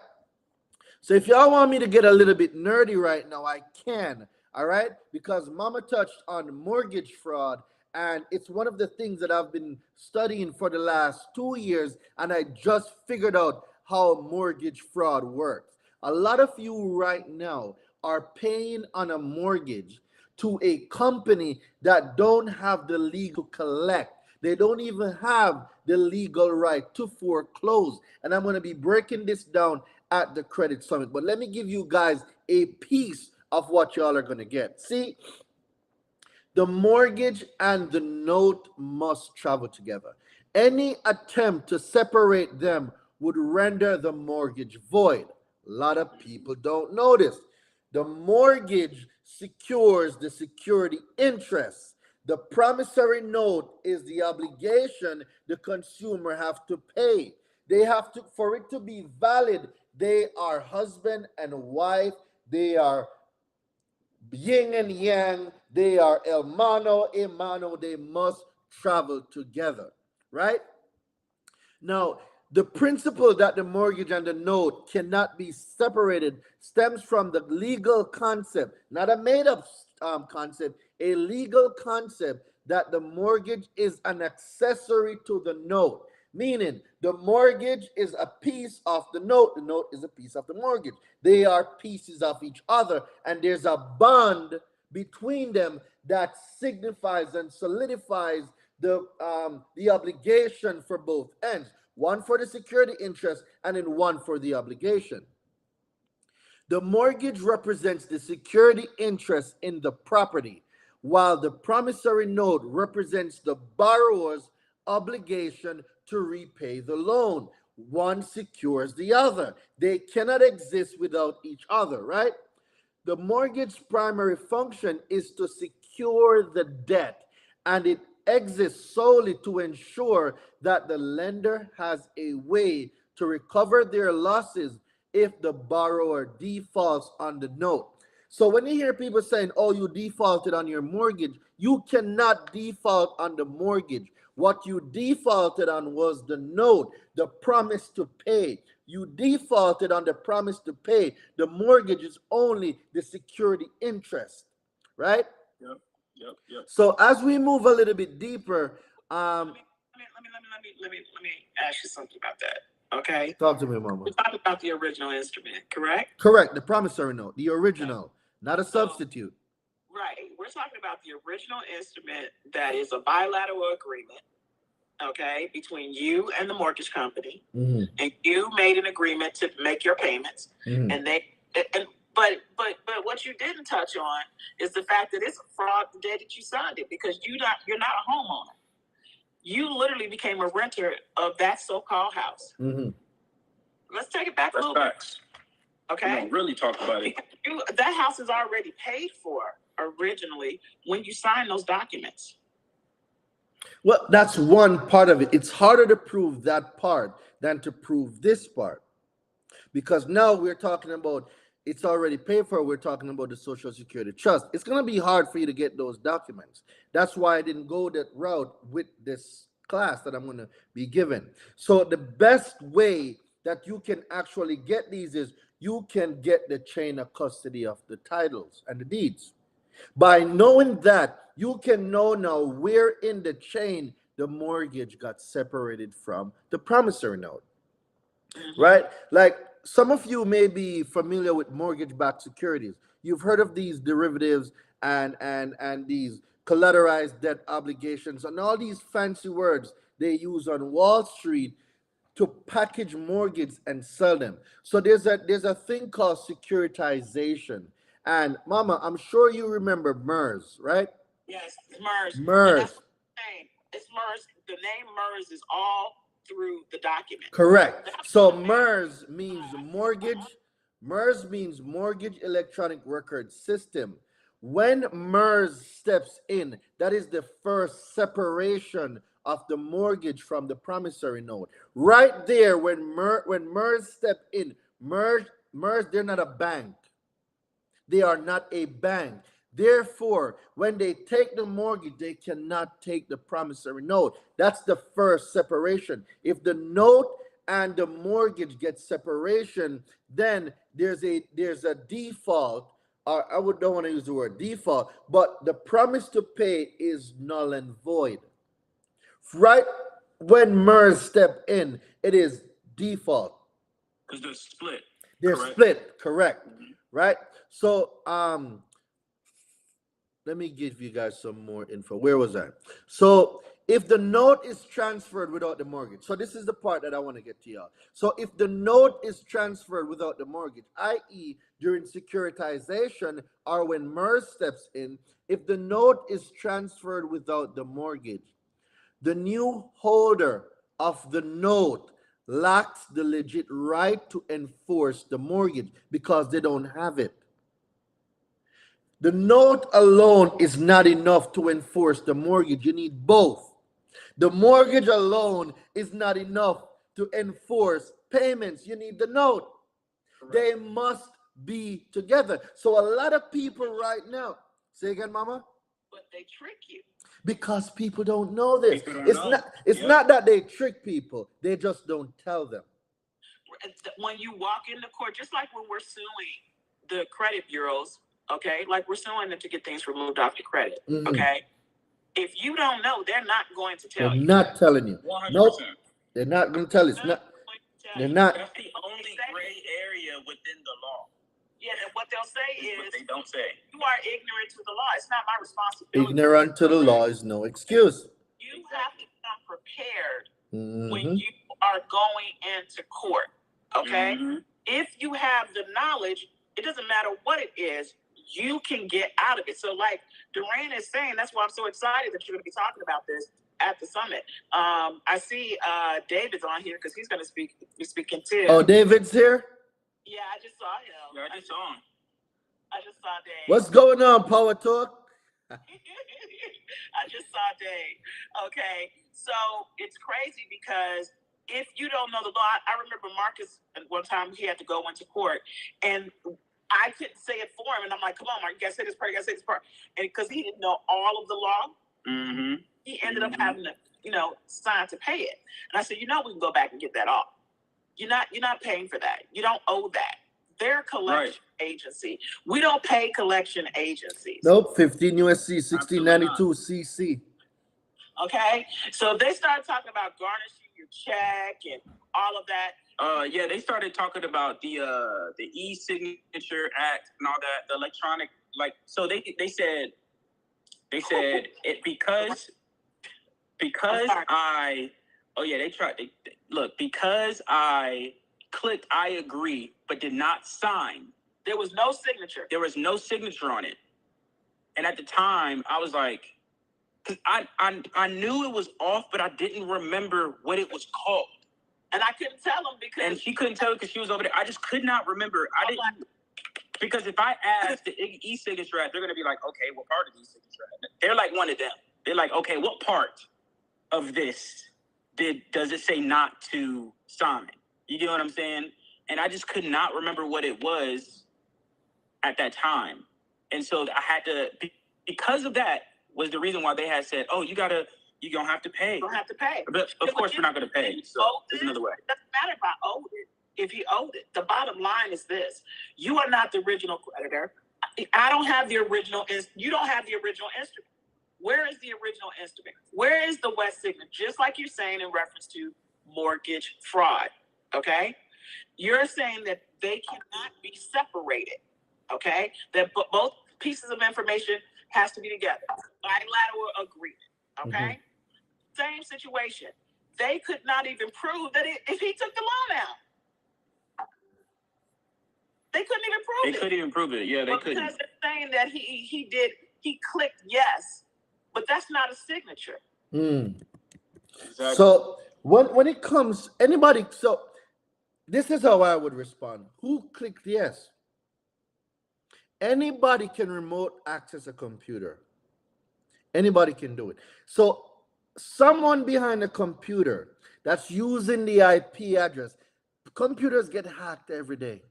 So if y'all want me to get a little bit nerdy right now, I can, all right? Because Mama touched on mortgage fraud, and it's one of the things that I've been studying for the last 2 years, and I just figured out how mortgage fraud works. A lot of you right now are paying on a mortgage to a company that don't have the legal collect. They don't even have the legal right to foreclose. And I'm going to be breaking this down at the Credit Summit. But let me give you guys a piece of what y'all are going to get. See, the mortgage and the note must travel together. Any attempt to separate them would render the mortgage void. A lot of people don't know this. The mortgage secures the security interest. The promissory note is the obligation the consumer have to pay. They have to, for it to be valid, they are husband and wife. They are yin and yang. They are hermano, hermano. They must travel together, right? Now, the principle that the mortgage and the note cannot be separated stems from the legal concept, not a made-up concept, a legal concept that the mortgage is an accessory to the note, meaning the mortgage is a piece of the note is a piece of the mortgage. They are pieces of each other, and there's a bond between them that signifies and solidifies the obligation for both ends. One for the security interest and then one for the obligation. The mortgage represents the security interest in the property, while the promissory note represents the borrower's obligation to repay the loan. One secures the other. They cannot exist without each other, right? The mortgage's primary function is to secure the debt, and it exists solely to ensure that the lender has a way to recover their losses if the borrower defaults on the note. So when you hear people saying, oh, you defaulted on your mortgage, you cannot default on the mortgage. What you defaulted on was the note, the promise to pay. You defaulted on the promise to pay. The mortgage is only the security interest, right? Yep. Yep. Yep. So as we move a little bit deeper, let me ask you something about that. Okay. talk to me, Mama. We talked about the original instrument, correct? Correct. The promissory note, the original, not a substitute. Right. We're talking about the original instrument that is a bilateral agreement, okay, between you and the mortgage company, and you made an agreement to make your payments, and but what you didn't touch on is the fact that it's a fraud the day that you signed it, because you're not a homeowner. You literally became a renter of that so-called house. Let's take it back a little bit. Okay. We don't really talk about it. That house is already paid for originally when you sign those documents. Well, that's one part of it. It's harder to prove that part than to prove this part, because now we're talking about it's already paid for. We're talking about the Social Security trust. It's going to be hard for you to get those documents. That's why I didn't go that route with this class that I'm going to be given. So the best way that you can actually get these is you can get the chain of custody of the titles and the deeds. By knowing that, you can know now where in the chain the mortgage got separated from the promissory note, right? Like some of you may be familiar with mortgage-backed securities. You've heard of these derivatives and these collateralized debt obligations and all these fancy words they use on Wall Street to package mortgage and sell them. So there's a thing called securitization. And Mama, I'm sure you remember MERS, right? Yes, MERS. MERS. It's MERS. The name MERS is all through the document. Correct. So MERS means mortgage. MERS means mortgage electronic record system. When MERS steps in, that is the first separation of the mortgage from the promissory note. Right there, when MERS step in, MERS, they're not a bank. They are not a bank. Therefore, when they take the mortgage, they cannot take the promissory note. That's the first separation. If the note and the mortgage get separation, then there's a default, or I don't want to use the word default, but the promise to pay is null and void. Right when MERS step in, it is default. Because they're split. They're correct? split, correct. Right? So let me give you guys some more info. Where was I? So if the note is transferred without the mortgage, so this is the part that I want to get to y'all. So if the note is transferred without the mortgage, i.e. during securitization or when MERS steps in, if the note is transferred without the mortgage, the new holder of the note lacks the legit right to enforce the mortgage because they don't have it. The note alone is not enough to enforce the mortgage. You need both. The mortgage alone is not enough to enforce payments. You need the note. Correct. They must be together. So a lot of people right now, say again, Mama? But they trick you. Because people don't know this. It's not that they trick people. They just don't tell them. When you walk into court, just like when we're suing the credit bureaus, okay, like we're suing them to get things removed off your credit, okay? If you don't know, they're not going to tell you. They're not telling you. 100%. Nope. They're not going to tell you. They're not. That's the only gray area within the law. Yeah, and what they'll say is, what they don't say. You are ignorant to the law. It's not my responsibility. Ignorant to the law is no excuse. You have to come prepared when you are going into court, okay? If you have the knowledge, it doesn't matter what it is, you can get out of it. So like Duran is saying, that's why I'm so excited that you're going to be talking about this at the summit. I see David's on here because he's going to be speaking too. Oh, David's here? Yeah, I just saw him. Yeah, I just saw him. I just saw Dave. What's going on, Power Talk? I just saw Dave. Okay, so it's crazy because if you don't know the law, I remember Marcus one time he had to go into court, and I couldn't say it for him, and I'm like, come on, Mark, you gotta say this part, you gotta say this part. And because he didn't know all of the law, he ended up having to, sign to pay it. And I said, we can go back and get that off. You're not paying for that. You don't owe that. They're a collection agency. We don't pay collection agencies. Nope, 15 USC, 1692 CC. Okay, so they started talking about garnishing your check and all of that. Yeah, they started talking about the e-signature act and all that, the electronic, so they said it because because I clicked I agree but did not sign. There was no signature. There was no signature on it. And at the time I was like, because I knew it was off, but I didn't remember what it was called. And I couldn't tell them because... And she couldn't tell because she was over there. I just could not remember. Because if I ask the e-signature act, they're going to be like, okay, what part of the e-signature act? They're like one of them. They're like, okay, what part of this does it say not to sign? You get what I'm saying? And I just could not remember what it was at that time. And so I had to, because of that, was the reason why they had said, oh, you're going to have to pay. You don't have to pay. But of course, we're not going to pay. So there's another way. It doesn't matter if I owed it. If he owed it, the bottom line is this: you are not the original creditor. I don't have the original. You don't have the original instrument. Where is the original instrument? Where is the wet signature? Just like you're saying in reference to mortgage fraud. Okay, you're saying that they cannot be separated. Okay, that both pieces of information has to be together. Bilateral agreement. Okay, same situation. They could not even prove that if he took the loan out. They couldn't even prove it. They couldn't even prove it. Yeah, they couldn't. Because they're saying that he clicked yes, but that's not a signature. Exactly. So when it comes, anybody, so this is how I would respond. Who clicked yes? Anybody can remote access a computer. Anybody can do it. So someone behind a computer that's using the IP address, computers get hacked every day.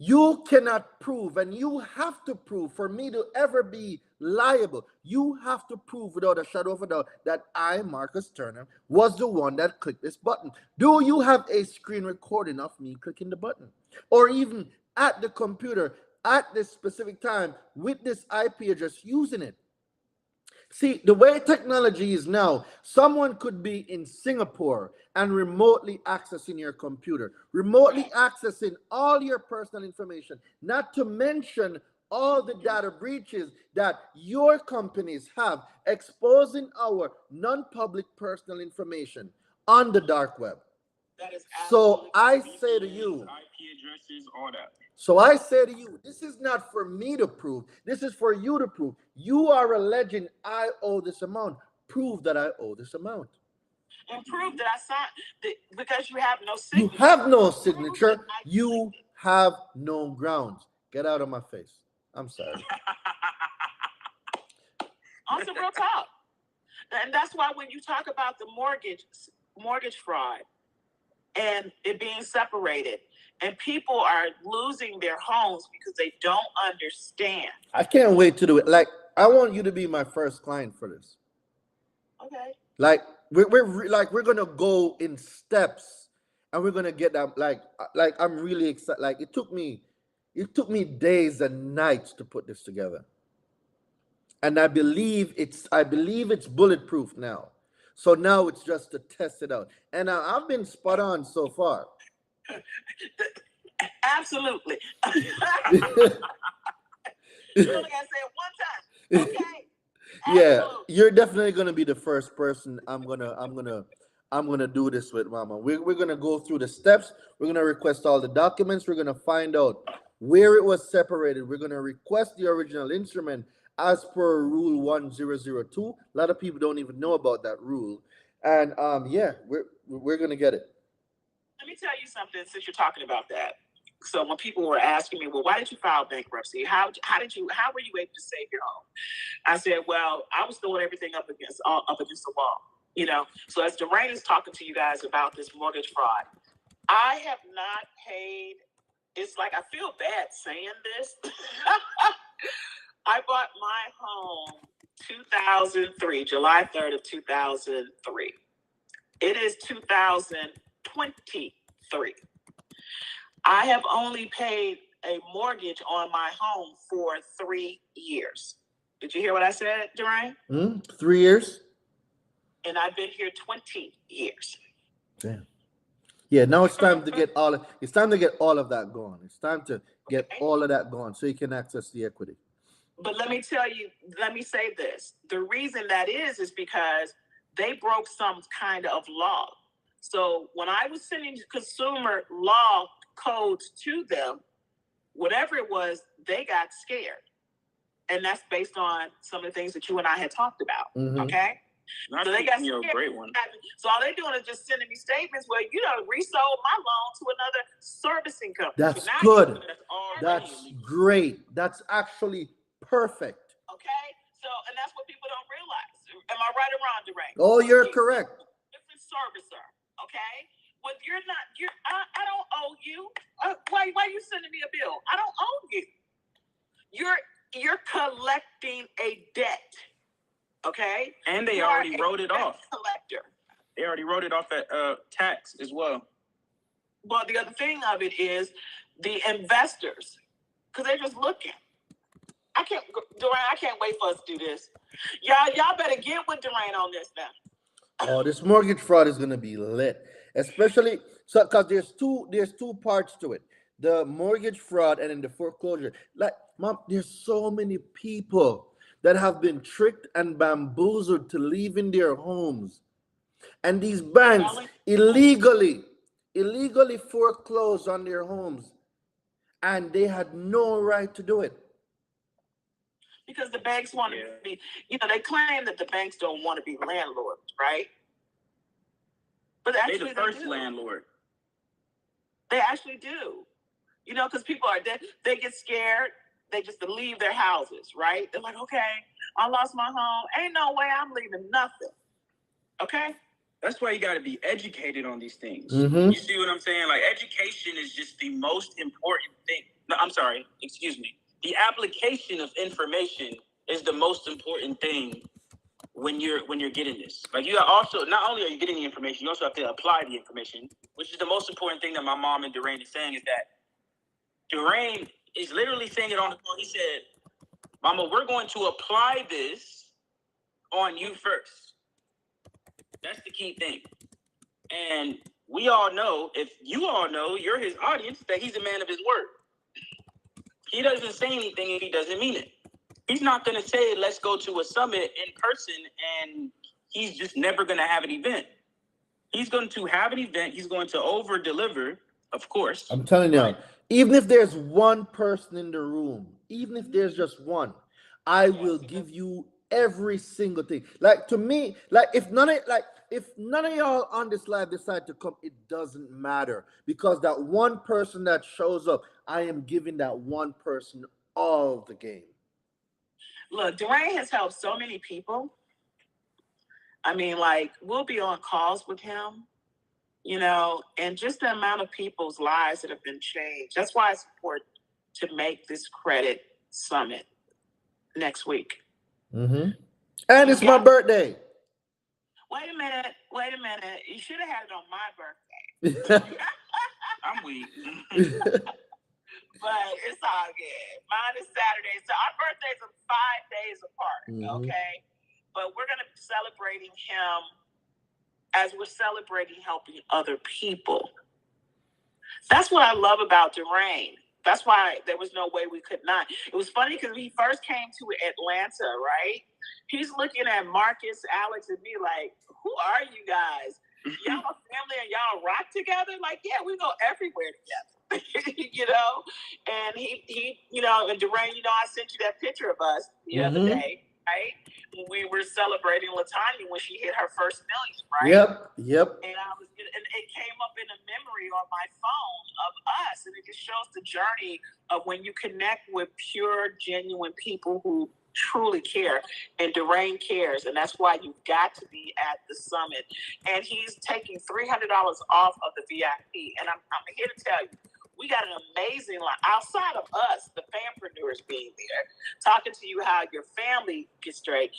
You cannot prove, and you have to prove, for me to ever be liable, you have to prove without a shadow of a doubt that I, Marcus Turner, was the one that clicked this button. Do you have a screen recording of me clicking the button? Or even at the computer at this specific time with this IP address using it? See, the way technology is now, someone could be in Singapore and remotely accessing your computer, remotely accessing all your personal information, not to mention all the data breaches that your companies have, exposing our non-public personal information on the dark web. So I say to you, IP addresses, all that. So I say to you, this is not for me to prove. This is for you to prove. You are alleging I owe this amount. Prove that I owe this amount. And prove that I signed, because you have no signature. You have no signature. You have no grounds. Get out of my face. I'm sorry. On some real talk. And that's why when you talk about the mortgage fraud and it being separated, and people are losing their homes because they don't understand. I can't wait to do it. Like, I want you to be my first client for this. Okay. Like, we're gonna go in steps, and we're gonna get that. Like I'm really excited. Like, it took me days and nights to put this together, and I believe it's bulletproof now. So now it's just to test it out, and I've been spot on so far. Absolutely. You only gotta say it one time. Okay. Yeah, you're definitely gonna be the first person I'm gonna do this with, Mama. We're gonna go through the steps. We're gonna request all the documents. We're gonna find out where it was separated. We're gonna request the original instrument as per Rule 1002. A lot of people don't even know about that rule, and yeah, we're gonna get it. Let me tell you something since you're talking about that. So when people were asking me, well, why did you file bankruptcy? How were you able to save your home? I said, well, I was throwing everything up against the wall, So as Dwayne is talking to you guys about this mortgage fraud, I have not paid it's like I feel bad saying this. I bought my home 2003, July 3rd of 2003. It is 2023. I have only paid a mortgage on my home for 3 years. Did you hear what I said, Durain? 3 years? And I've been here 20 years. Damn. Yeah, now it's time to get all of that going. It's time to get all of that going so you can access the equity. But let me say this. The reason that is because they broke some kind of law. So when I was sending consumer law codes to them, whatever it was, they got scared. And that's based on some of the things that you and I had talked about. Okay? So they got scared. A great one. So all they're doing is just sending me statements where, resold my loan to another servicing company. That's so good. That's great. That's actually perfect. Okay? So, and that's what people don't realize. Am I right or wrong, Durain? Oh, you're correct. Different servicer. Okay? Well, I don't owe you. Why are you sending me a bill? I don't owe you. You're collecting a debt. Okay? And they already wrote it off. Collector. They already wrote it off at tax as well. Well, the other thing of it is the investors, because they're just looking. Durain, I can't wait for us to do this. Y'all better get with Durain on this now. Oh, this mortgage fraud is gonna be lit, especially so because there's two parts to it: the mortgage fraud and then the foreclosure. Like, Mom, there's so many people that have been tricked and bamboozled to leave in their homes, and these banks illegally foreclosed on their homes, and they had no right to do it. Because the banks want to be, they claim that the banks don't want to be landlords, right? But actually, they're the first landlord. They actually do. Because people they get scared. They just leave their houses, right? They're like, okay, I lost my home. Ain't no way I'm leaving nothing. Okay? That's why you got to be educated on these things. Mm-hmm. You see what I'm saying? Like, education is just the most important thing. No, I'm sorry. Excuse me. The application of information is the most important thing when you're getting this. Like, you also, not only are you getting the information, you also have to apply the information, which is the most important thing that my mom and Durain is saying, is that Durain is literally saying it on the phone. He said, Mama, we're going to apply this on you first. That's the key thing. And we all know, if you all know, you're his audience, that he's a man of his word. He doesn't say anything if he doesn't mean it. He's not going to say, let's go to a summit in person, and he's just never going to have an event. He's going to have an event. He's going to over-deliver, of course. I'm telling you, even if there's one person in the room, even if there's just one, I will give you every single thing. Like, to me, like, if none of y'all on this live decide to come, it doesn't matter, because that one person that shows up, I am giving that one person all the game. Look, Durain has helped so many people. I mean, like, we'll be on calls with him, and just the amount of people's lives that have been changed. That's why it's important to make this credit summit next week. Mm-hmm. And it's my birthday. Wait a minute. You should have had it on my birthday. I'm weak. But it's all good. Mine is Saturday. So our birthdays are 5 days apart, okay? But we're going to be celebrating him as we're celebrating helping other people. That's what I love about Durain. That's why there was no way we could not. It was funny because when he first came to Atlanta, right? He's looking at Marcus, Alex, and me like, who are you guys? Y'all a family and y'all rock together? Like, yeah, we go everywhere together. And he and Durain, I sent you that picture of us the other day, right? We were celebrating Latanya when she hit her first million, right? Yep. And it came up in a memory on my phone of us, and it just shows the journey of when you connect with pure, genuine people who truly care, and Durain cares, and that's why you've got to be at the summit. And he's taking $300 off of the VIP, and I'm here to tell you, We got an amazing line outside of us, the fanpreneurs being there, talking to you how your family gets straight.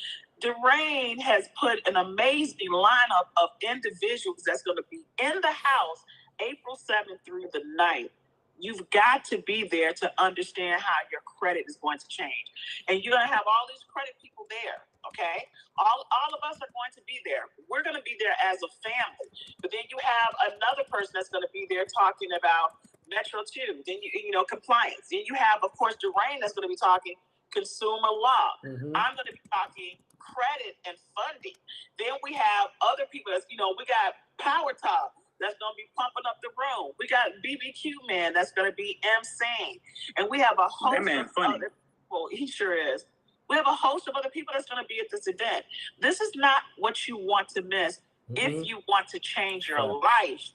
Durain has put an amazing lineup of individuals that's going to be in the house April 7th through the 9th. You've got to be there to understand how your credit is going to change. And you're going to have all these credit people there, okay? All of us are going to be there. We're going to be there as a family. But then you have another person that's going to be there talking about Metro 2, then you know, compliance. Then you have, of course, Durain that's going to be talking consumer law. Mhm. I'm going to be talking credit and funding. Then we have other people that's, you know, we got Power Top that's going to be pumping up the room. We got BBQ Man that's going to be emceeing. And we have a host of other people. He sure is. We have a host of other people that's going to be at this event. This is not what you want to miss if you want to change your life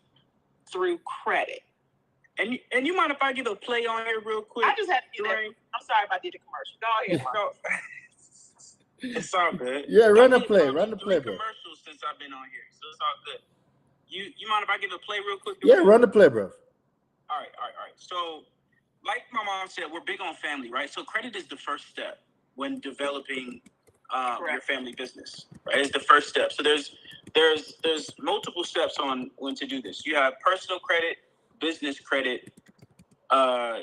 through credit. And you mind if I give a play on here real quick? I just had to get that. I'm sorry if I did the commercial. Go ahead, Mark. It's all good. Yeah, run the play, bro. Commercials since I've been on here, so it's all good. You mind if I give a play real quick? Yeah, run the play, bro. All right. So, like my mom said, we're big on family, right? So credit is the first step when developing your family business, right? It's the first step. So there's multiple steps on when to do this. You have personal credit, business credit,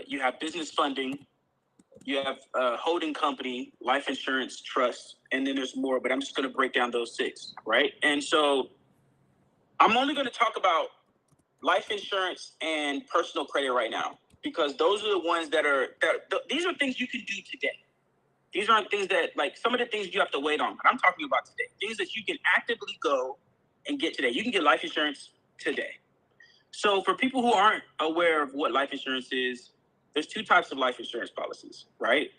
you have business funding, you have holding company, life insurance, trust, and then there's more, but I'm just going to break down those 6, right? And so I'm only going to talk about life insurance and personal credit right now, because those are the ones these are things you can do today. These aren't things that, like, some of the things you have to wait on, but I'm talking about today. Things that you can actively go and get today. You can get life insurance today. So for people who aren't aware of what life insurance is, there's 2 types of life insurance policies, right?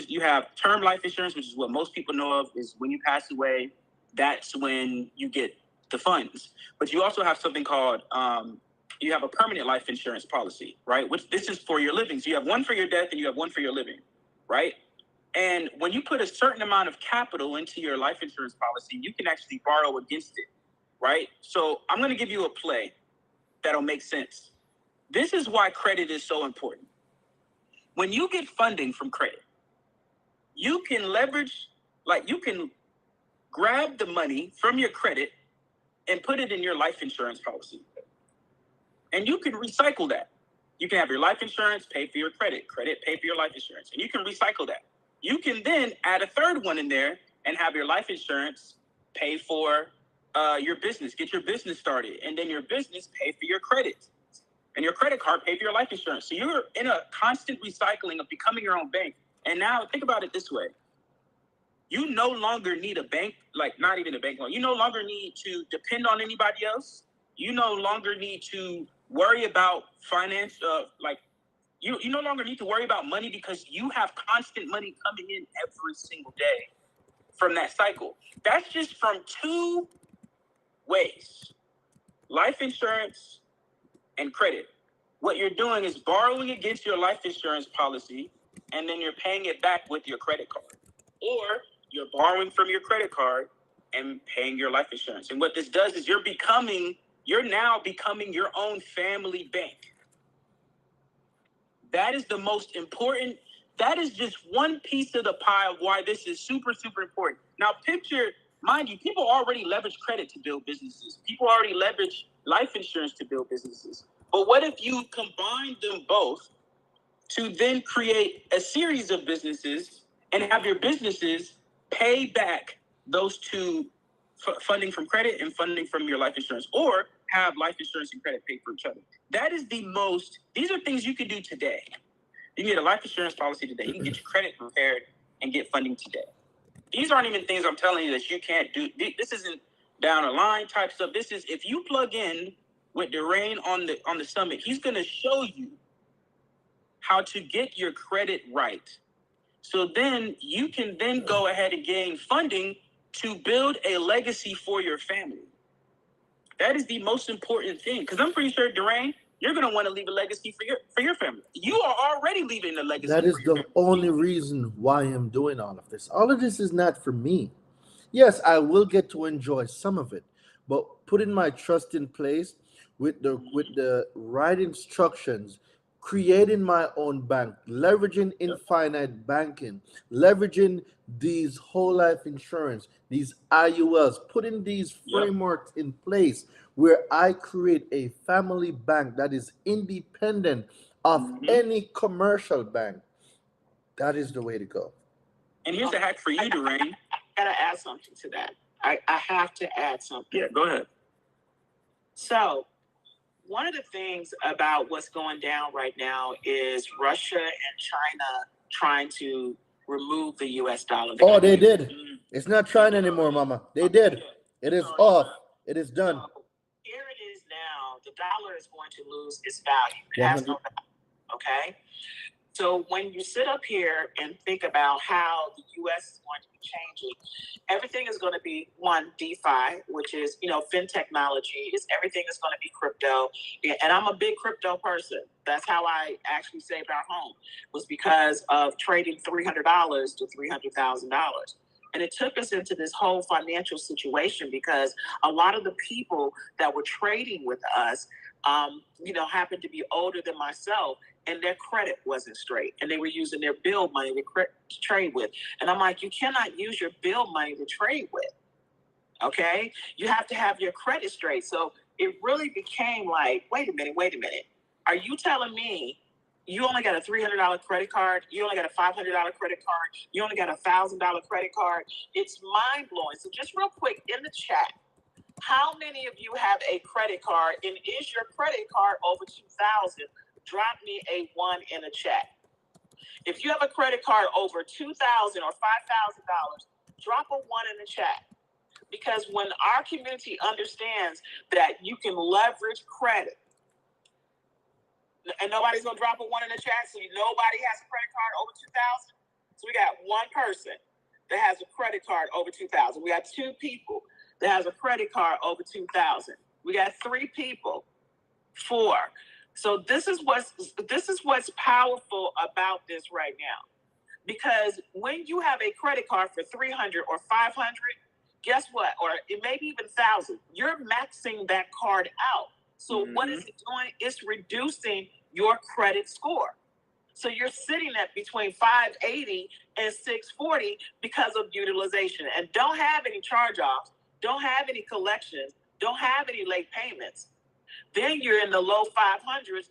You have term life insurance, which is what most people know of, is when you pass away, that's when you get the funds. But you also have something called, you have a permanent life insurance policy, right? Which this is for your living. So you have one for your death and you have one for your living, right? And when you put a certain amount of capital into your life insurance policy, you can actually borrow against it, right? So I'm going to give you a play that'll make sense. This is why credit is so important. When you get funding from credit, you can leverage, like, you can grab the money from your credit and put it in your life insurance policy. And you can recycle that. You can have your life insurance pay for your credit pay for your life insurance, and you can recycle that. You can then add a third one in there and have your life insurance pay for your business, get your business started, and then your business pay for your credit, and your credit card pay for your life insurance. So you're in a constant recycling of becoming your own bank. And now think about it this way. You no longer need a bank, like not even a bank loan. You no longer need to depend on anybody else. You no longer need to worry about finance, you no longer need to worry about money, because you have constant money coming in every single day from that cycle. That's just from 2 ways: life insurance and credit. What you're doing is borrowing against your life insurance policy, and then you're paying it back with your credit card. Or you're borrowing from your credit card and paying your life insurance. And what this does is you're now becoming your own family bank. That is the most important. That is just one piece of the pie of why this is super, super important. Now, mind you, people already leverage credit to build businesses. People already leverage life insurance to build businesses. But what if you combine them both to then create a series of businesses and have your businesses pay back those 2, funding from credit and funding from your life insurance, or have life insurance and credit pay for each other? That is these are things you can do today. You can get a life insurance policy today. You can get your credit repaired and get funding today. These aren't even things I'm telling you that you can't do. This isn't down the line type stuff. This is, if you plug in with Durain on the summit, he's going to show you how to get your credit right. So then you can then go ahead and gain funding to build a legacy for your family. That is the most important thing, because I'm pretty sure, Durain, you're going to want to leave a legacy for your family. You are already leaving a legacy. That is the only reason why I'm doing all of this. All of this is not for me. Yes, I will get to enjoy some of it, but putting my trust in place with the right instructions, creating my own bank, leveraging infinite banking, leveraging these whole life insurance, these IULs, putting these frameworks in place where I create a family bank that is independent of any commercial bank. That is the way to go. And here's a hack for you, Durain. I gotta add something to that. I have to add something. Yeah, go ahead. So, one of the things about what's going down right now is Russia and China trying to remove the U.S. dollar. Oh, they did. It's not China anymore, Mama. They did. It is off. It is done. So here it is now. The dollar is going to lose its value. It has no value. Okay? So when you sit up here and think about how the U.S. is going to be changing, everything is going to be one DeFi, which is fintech technology. Everything is going to be crypto, and I'm a big crypto person. That's how I actually saved our home, was because of trading $300 to $300,000. And it took us into this whole financial situation because a lot of the people that were trading with us, happened to be older than myself, and their credit wasn't straight, and they were using their bill money to trade with. And I'm like, you cannot use your bill money to trade with. Okay, you have to have your credit straight. So it really became like, wait a minute. Are you telling me you only got a $300 credit card? You only got a $500 credit card? You only got a $1,000 credit card? It's mind blowing. So just real quick in the chat, how many of you have a credit card, and is your credit card over $2,000? Drop me a 1 in the chat. If you have a credit card over $2,000 or $5,000, drop a 1 in the chat. Because when our community understands that you can leverage credit, and nobody's gonna drop a 1 in the chat, so nobody has a credit card over $2,000. So we got one person that has a credit card over $2,000. We got 2 people that has a credit card over $2,000. We got 3 people, 4. So this is what's powerful about this right now, because when you have a credit card for $300 or $500, guess what? Or it may be even $1,000. You're maxing that card out. So what is it doing? It's reducing your credit score. So you're sitting at between 580 and 640 because of utilization, and don't have any charge-offs, don't have any collections, don't have any late payments. Then you're in the low 500s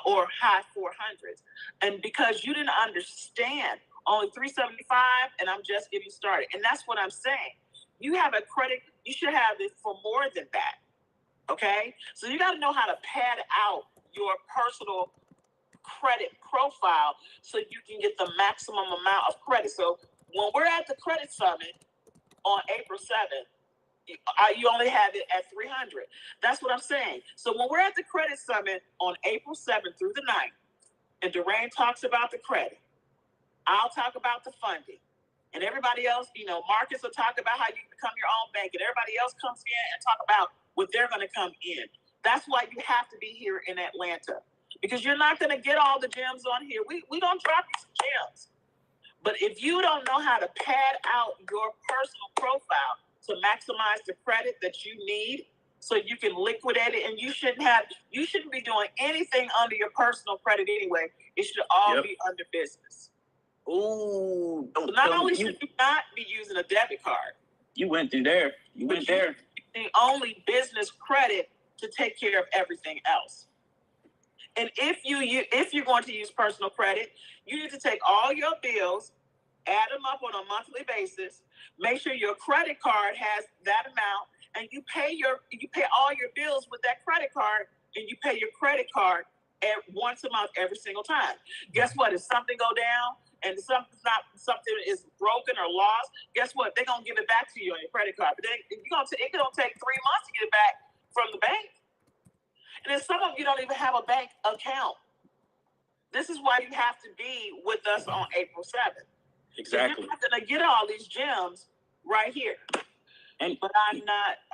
or high 400s. And because you didn't understand, only 375, and I'm just getting started. And that's what I'm saying. You have a credit, you should have it for more than that. Okay? So you got to know how to pad out your personal credit profile so you can get the maximum amount of credit. So when we're at the credit summit on April 7th, you only have it at 300. That's what I'm saying. So when we're at the credit summit on April 7th through the 9th, and Durain talks about the credit, I'll talk about the funding, and everybody else, Marcus will talk about how you can become your own bank, and everybody else comes in and talk about what they're going to come in. That's why you have to be here in Atlanta, because you're not going to get all the gems on here. We don't drop you some gems. But if you don't know how to pad out your personal profile to maximize the credit that you need so you can liquidate it, and you shouldn't be doing anything under your personal credit anyway. It should all be under business. Ooh. So not only should you not be using a debit card. You went through there. You went there. The only business credit to take care of everything else. And if you're going to use personal credit, you need to take all your bills, add them up on a monthly basis, make sure your credit card has that amount, and you pay all your bills with that credit card, and you pay your credit card once a month every single time. Guess what? If something go down and something is broken or lost, guess what? They're gonna give it back to you on your credit card. But it gonna take 3 months to get it back from the bank. And then some of you don't even have a bank account. This is why you have to be with us on April 7th. Exactly. You're not gonna get all these gems right here. But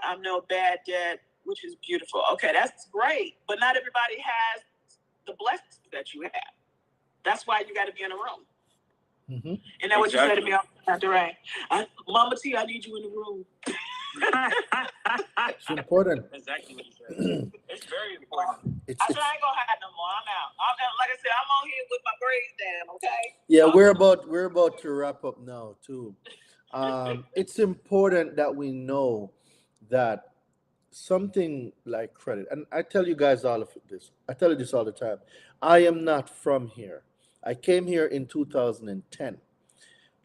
I'm no bad dad, which is beautiful. Okay, that's great. But not everybody has the blessings that you have. That's why you got to be in a room. Mm-hmm. And that's what you said to me after, right? Mama T, I need you in the room. It's important. Exactly what he said. It's very important. It's, I said I ain't gonna have no more. I'm out. Like I said, I'm on here with my braids down. Okay. yeah, we're about to wrap up now too. It's important that we know that something like credit, and I tell you guys all of this. I tell you this all the time. I am not from here. I came here in 2010.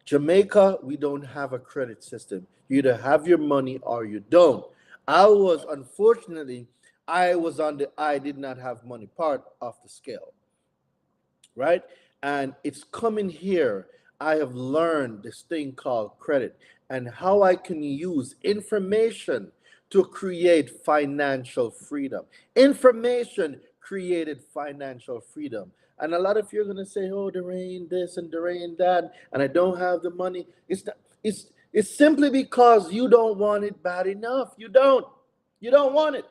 Jamaica, we don't have a credit system. You either have your money or you don't. Unfortunately, I was on the I did not have money part of the scale, right? And it's coming here. I have learned this thing called credit and how I can use information to create financial freedom. Information created financial freedom. And a lot of you are gonna say, "Oh, there ain't this and there ain't that, and I don't have the money." It's not. It's simply because you don't want it bad enough. You don't. You don't want it.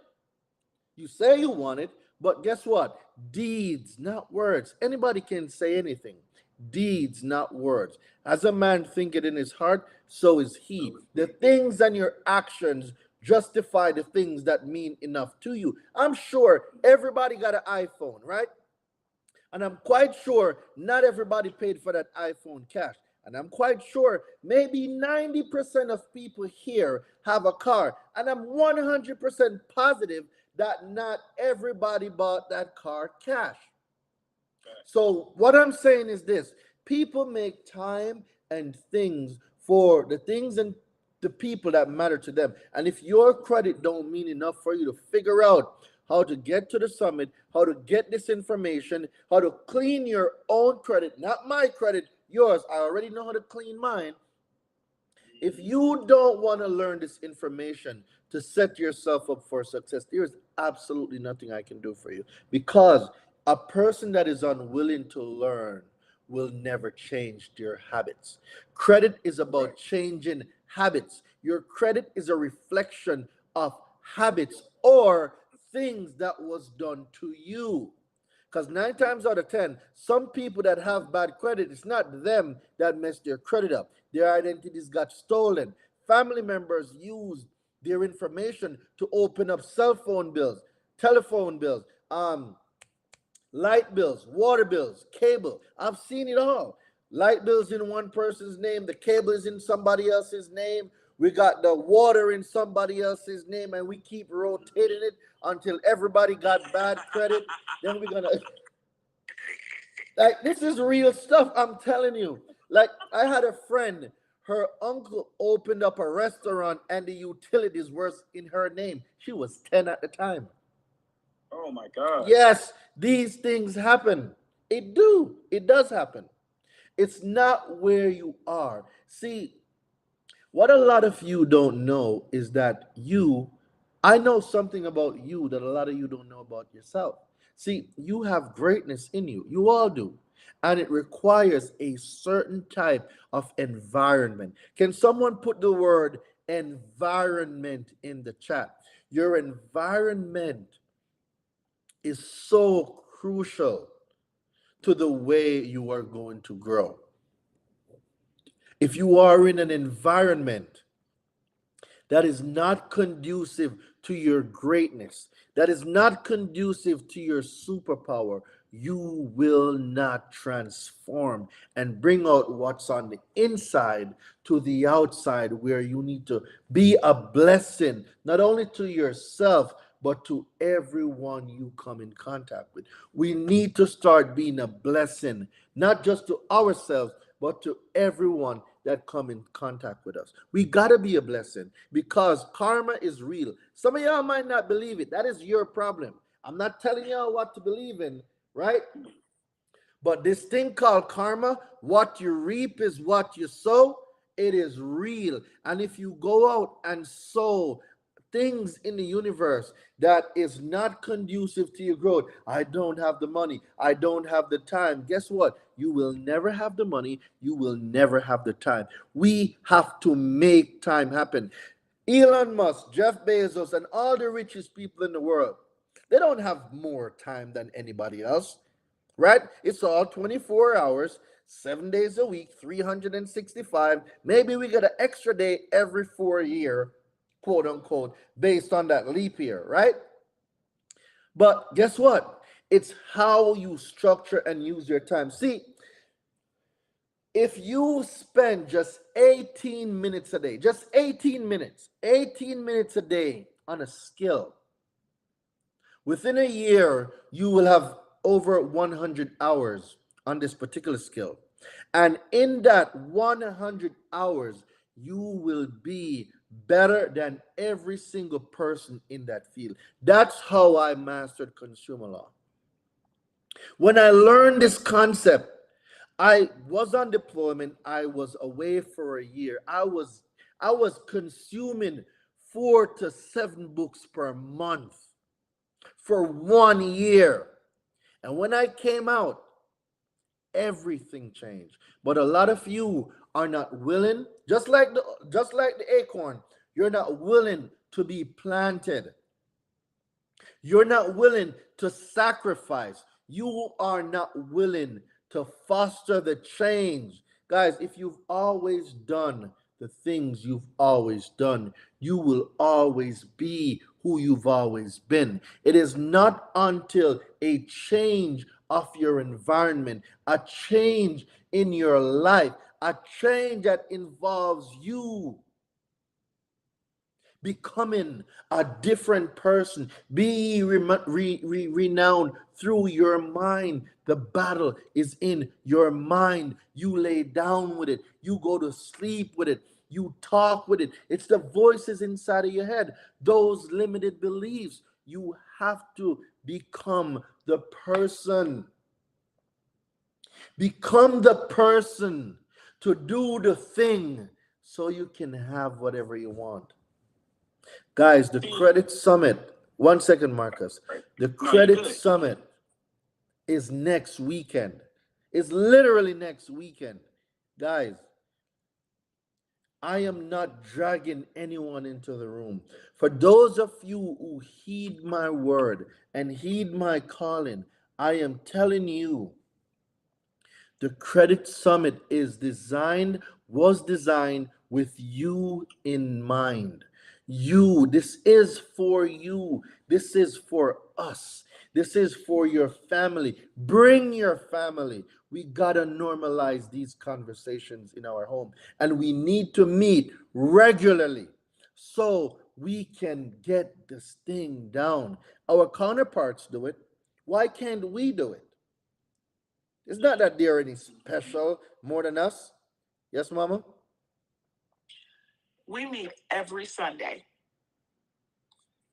You say you want it, but guess what? Deeds, not words. Anybody can say anything. Deeds, not words. As a man thinketh in his heart, so is he. The things and your actions justify the things that mean enough to you. I'm sure everybody got an iPhone, right? And I'm quite sure not everybody paid for that iPhone cash. And I'm quite sure maybe 90% of people here have a car. And I'm 100% positive that not everybody bought that car cash. So what I'm saying is this: people make time and things for the things and the people that matter to them. And if your credit don't mean enough for you to figure out how to get to the summit, how to get this information, how to clean your own credit, not my credit, yours. I already know how to clean mine. If you don't want to learn this information to set yourself up for success, there is absolutely nothing I can do for you, because a person that is unwilling to learn will never change their habits. Credit is about changing habits. Your credit is a reflection of habits or things that was done to you. Because 9 times out of 10, some people that have bad credit, it's not them that messed their credit up. Their identities got stolen. Family members used their information to open up cell phone bills, telephone bills, light bills, water bills, cable. I've seen it all. Light bills in one person's name, the cable is in somebody else's name. We got the water in somebody else's name, and we keep rotating it until everybody got bad credit. Then we're gonna like, this is real stuff. I'm telling you. Like, I had a friend. Her uncle opened up a restaurant, and the utilities were in her name. She was 10 at the time. Oh my God. Yes, these things happen. It does happen. It's not where you are. See, what a lot of you don't know is that I know something about you that a lot of you don't know about yourself. See, you have greatness in you. You all do. And it requires a certain type of environment. Can someone put the word environment in the chat? Your environment is so crucial to the way you are going to grow. If you are in an environment that is not conducive to your greatness, that is not conducive to your superpower, you will not transform and bring out what's on the inside to the outside, where you need to be a blessing, not only to yourself, but to everyone you come in contact with. We need to start being a blessing, not just to ourselves, but to everyone that come in contact with us. We got to be a blessing, because karma is real. Some of y'all might not believe it. That is your problem. I'm not telling y'all what to believe in, right? But this thing called karma, what you reap is what you sow. It is real. And if you go out and sow things in the universe that is not conducive to your growth, I don't have the money, I don't have the time, guess what? You will never have the money, you will never have the time. We have to make time happen. Elon Musk, Jeff Bezos, and all the richest people in the world, they don't have more time than anybody else, right? It's all 24 hours, 7 days a week, 365. Maybe we get an extra day every 4 year, quote unquote, based on that leap year, right? But guess what? It's how you structure and use your time. See, if you spend just 18 minutes a day, just 18 minutes a day on a skill, within a year, you will have over 100 hours on this particular skill. And in that 100 hours, you will be better than every single person in that field. That's how I mastered consumer law. When I learned this concept, I was on deployment. I was away for a year. I was consuming 4 to 7 books per month for 1 year. And when I came out, everything changed. But a lot of you are not willing, just like the acorn, you're not willing to be planted. You're not willing to sacrifice. You are not willing to foster the change. Guys, if you've always done the things you've always done, you will always be who you've always been. It is not until a change of your environment, a change in your life, a change that involves you becoming a different person, be renowned through your mind. The battle is in your mind. You lay down with it, you go to sleep with it, you talk with it. It's the voices inside of your head, those limited beliefs. You have to become the person. Become the person to do the thing so you can have whatever you want. Guys, the credit summit, 1 second, Marcus. The credit summit is next weekend. It's literally next weekend. Guys, I am not dragging anyone into the room. For those of you who heed my word and heed my calling, I am telling you, the credit summit was designed with you in mind. This is for you. This is for us. This is for your family. Bring your family. We gotta normalize these conversations in our home, and we need to meet regularly so we can get this thing down. Our counterparts do it. Why can't we do it? It's not that they're any special more than us. Yes, Mama? We meet every Sunday.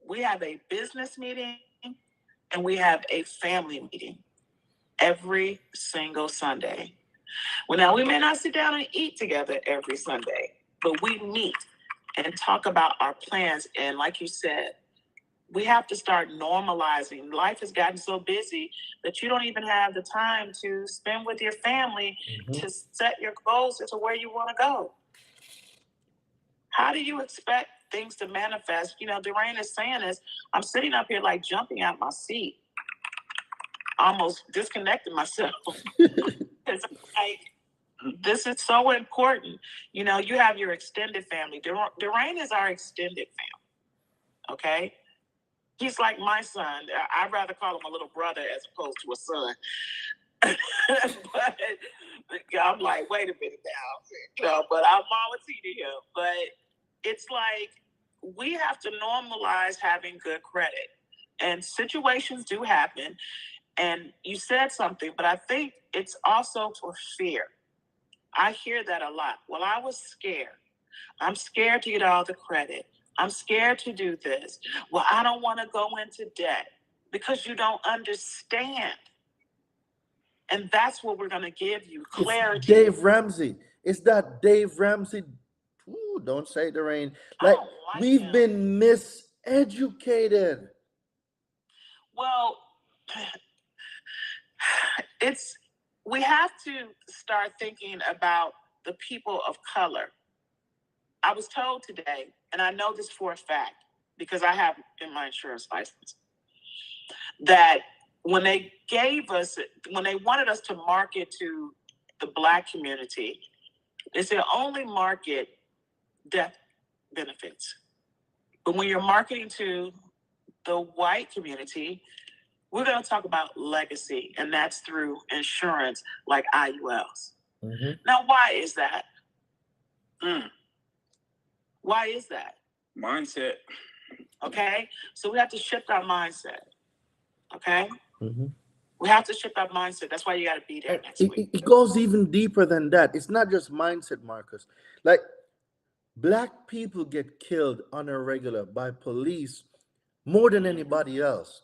We have a business meeting and we have a family meeting every single Sunday. Well, now we may not sit down and eat together every Sunday, but we meet and talk about our plans. And like you said, we have to start normalizing. Life has gotten so busy that you don't even have the time to spend with your family to set your goals into where you want to go. How do you expect things to manifest? You know, Dwayne is saying this. I'm sitting up here like jumping out my seat, almost disconnecting myself. It's like, this is so important. You know, you have your extended family. Dwayne is our extended family, okay? He's like my son. I'd rather call him a little brother as opposed to a son. But I'm like, wait a minute now. You know, but I'm Mama T to him. But it's like we have to normalize having good credit. And situations do happen. And you said something, but I think it's also for fear. I hear that a lot. Well, I was scared. I'm scared to get all the credit. I'm scared to do this. Well, I don't want to go into debt because you don't understand. And that's what we're going to give you, clarity. It's Dave Ramsey. It's that Dave Ramsey. Ooh, don't say the rain. Like we've been miseducated. Well, we have to start thinking about the people of color. I was told today, and I know this for a fact because I have in my insurance license, that when they wanted us to market to the Black community, they said only market death benefits. But when you're marketing to the white community, we're going to talk about legacy, and that's through insurance like IULs. Mm-hmm. Now, why is that? Why is that? Mindset. Okay, so we have to shift our mindset. Okay, Mm-hmm. we have to shift our mindset. That's why you got to be there next week. It goes even deeper than that. It's not just mindset, Marcus. Like, black people get killed on a regular by police more than anybody else.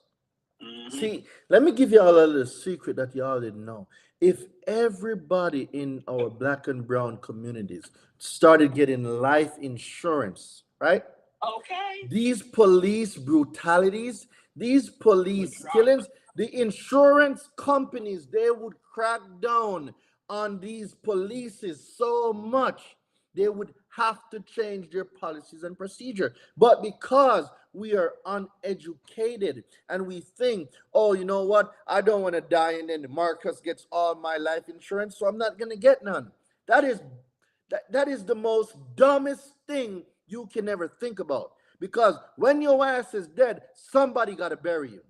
Mhm. See, let me give you all a little secret that you all didn't know. If everybody in our black and brown communities started getting life insurance, right? Okay. These police brutalities, these police killings, the insurance companies, they would crack down on these polices so much they would have to change their policies and procedure. But because we are uneducated and we think, oh, you know what, I don't want to die and then Marcus gets all my life insurance, so I'm not going to get none. That is the most dumbest thing you can ever think about. Because when your ass is dead, somebody got to bury you.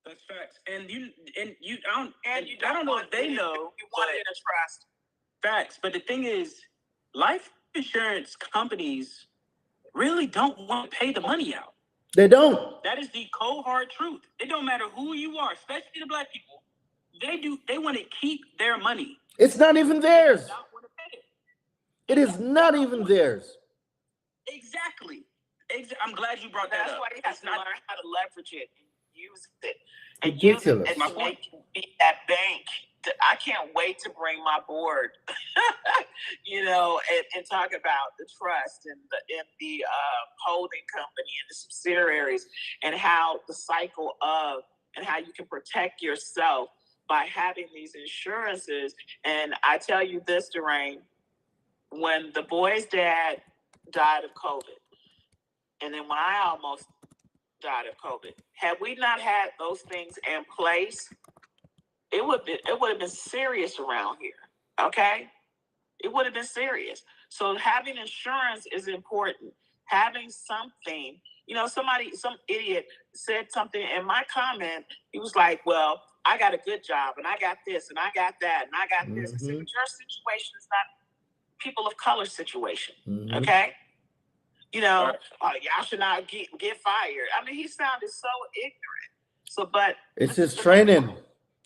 That's facts. I don't know if they know. You want it in a trust. Facts. But the thing is, life insurance companies really don't want to pay the money out. They don't. That is the cold hard truth. It don't matter who you are, especially the black people. They want to keep their money. It's not even theirs. They don't want to pay it. It is not even theirs. Exactly. I'm glad you brought that up. That's why you have to learn how to leverage it and use it. And Ridiculous. use it and make be that bank. I can't wait to bring my board, and talk about the trust and the holding company and the subsidiaries and how the cycle of and how you can protect yourself by having these insurances. And I tell you this, Durain, when the boy's dad died of COVID, and then when I almost died of COVID, had we not had those things in place, it would have been serious around here. Okay, it would have been serious. So having insurance is important. Having something, some idiot said something in my comment. He was like, "Well, I got a good job, and I got this, and I got that, and I got this." I said, "But your situation is not people of color situation, okay? Y'all should not get fired." I mean, he sounded so ignorant. So, but it's his training.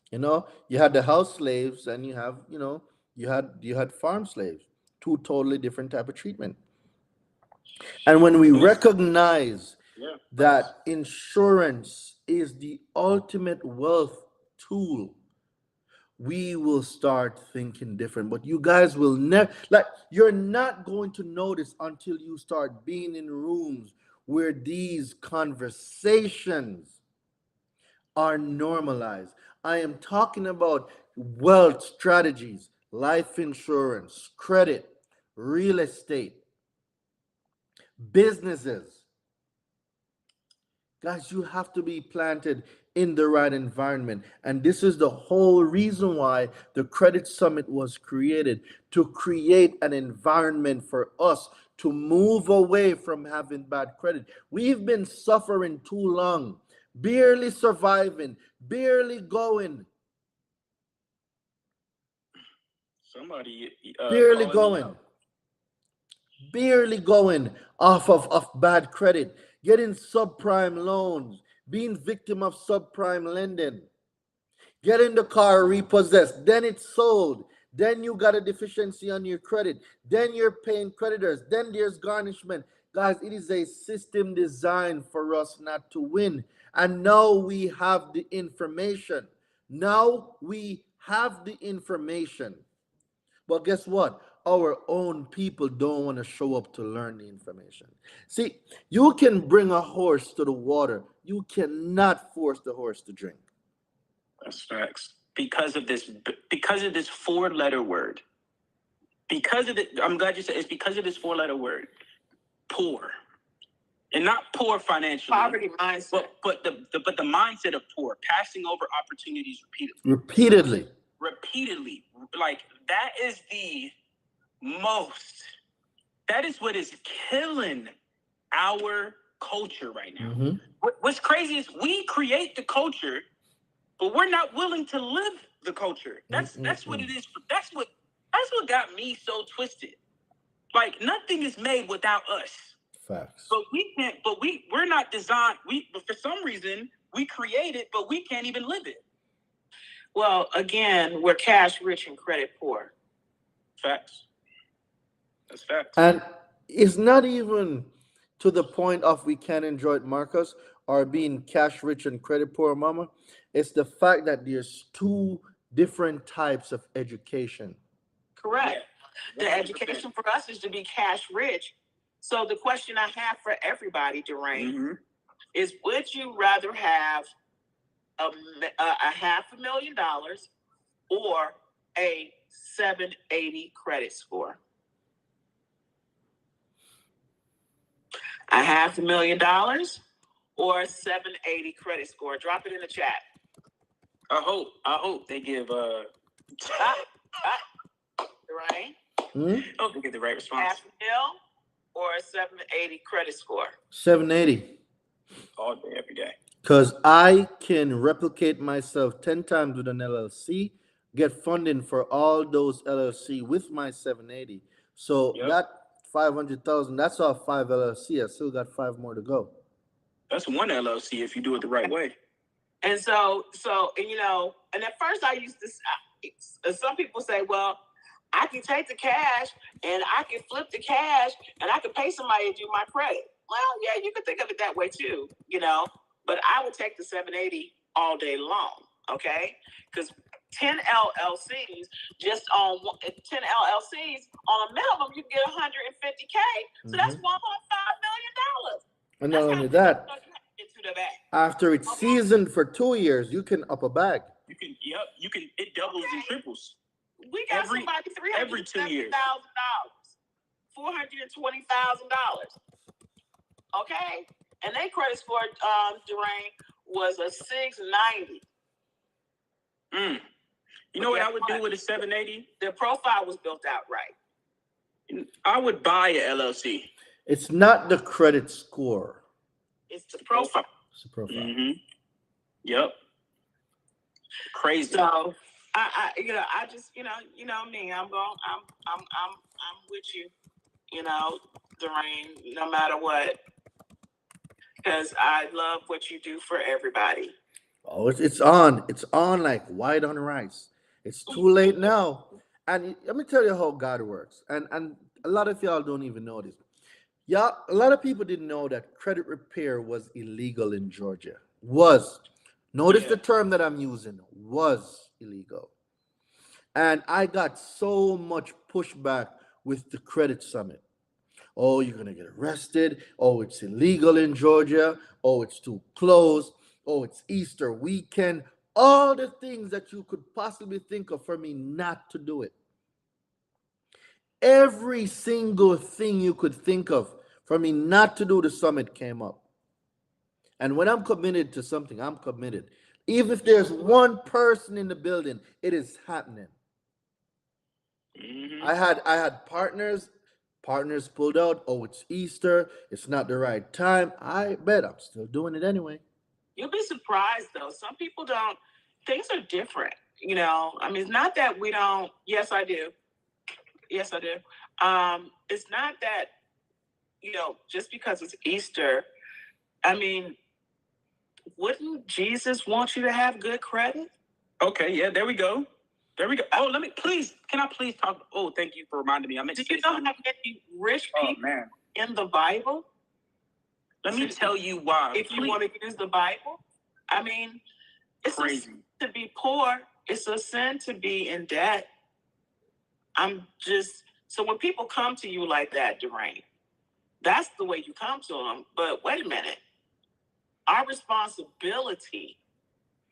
You had the house slaves, and you have, you had farm slaves. Two totally different type of treatment. And when we recognize that insurance is the ultimate wealth tool, we will start thinking different. But you guys will never, you're not going to notice until you start being in rooms where these conversations are normalized. I am talking about wealth strategies, life insurance, credit, real estate, businesses. Guys, you have to be planted in the right environment. And this is the whole reason why the Credit Summit was created, to create an environment for us to move away from having bad credit. We've been suffering too long, barely surviving, barely going. Somebody barely going off of bad credit, getting subprime loans, being victim of subprime lending, getting the car repossessed, then it's sold, then you got a deficiency on your credit, then you're paying creditors, then there's garnishment. Guys, it is a system designed for us not to win. And now we have the information. But guess what? Our own people don't want to show up to learn the information. See, you can bring a horse to the water. You cannot force the horse to drink. That's facts. Because of this 4-letter word. I'm glad you said it's because of this 4-letter word. Poor. And not poor financially. Poverty mindset. But the mindset of poor, passing over opportunities repeatedly. Like, that is what is killing our culture right now. Mm-hmm. What's crazy is we create the culture, but we're not willing to live the culture. That's what it is. That's what got me so twisted. Like, nothing is made without us. Facts. But we can't. But we're not designed. But for some reason we create it, but we can't even live it. Well, again, we're cash rich and credit poor. Facts. That's facts. And it's not even to the point of we can't enjoy it, Marcus, or being cash rich and credit poor, Mama. It's the fact that there's two different types of education. Correct. The education for us is to be cash rich. So the question I have for everybody, Durain, is: would you rather have a $500,000 or a 780 credit score? $500,000 or a 780 credit score? Drop it in the chat. I hope they give Durain? Hmm? I hope they get the right response. $500,000 or a 780 credit score? 780. All day, every day. Because I can replicate myself 10 times with an LLC, get funding for all those LLC with my 780. So that 500,000, that's off 5 LLC. I still got 5 more to go. That's one LLC if you do it the right way. And so, and at first I used to, some people say, well, I can take the cash and I can flip the cash and I can pay somebody to do my credit. Well, yeah, you can think of it that way too, but I would take the 780 all day long, okay? Because 10 LLCs, just on 10 LLCs, on a minimum, you can get 150K. So that's $1.5 million. And not only that, after it's seasoned for 2 years, you can up a bag. You can, it doubles and triples. We got somebody $370,000, $420,000. Okay? And their credit score, Durain, was a 690. You know what I would do with a 780? Their profile was built out right. I would buy a LLC. It's not the credit score. It's the profile. It's the profile. Yep. Crazy. So I just, me, I'm with you, Durain, no matter what, because I love what you do for everybody. Oh, it's on like white on rice. It's too late now. And let me tell you how God works. And a lot of y'all don't even know this. Yeah, a lot of people didn't know that credit repair was illegal in Georgia. Notice the term that I'm using, was illegal. And I got so much pushback with the credit summit. Oh, you're going to get arrested. Oh, it's illegal in Georgia. Oh, it's too close. Oh, it's Easter weekend. All the things that you could possibly think of for me not to do it. Every single thing you could think of for me not to do the summit came up. And when I'm committed to something, I'm committed. Even if there's one person in the building, it is happening. I had partners pulled out. Oh, it's Easter. It's not the right time. I bet I'm still doing it anyway. You'll be surprised though. Some people don't. Things are different. I mean, it's not that we don't. Yes, I do. Yes, I do. It's not that, just because it's Easter. I mean, wouldn't Jesus want you to have good credit? Okay, yeah, there we go. Oh, can I please talk? Oh, thank you for reminding me. Do you know how many rich people in the Bible? Let me tell you why. If you want to use the Bible, I mean, it's crazy. A sin to be poor. It's a sin to be in debt. So when people come to you like that, Durain, that's the way you come to them. But wait a minute. Our responsibility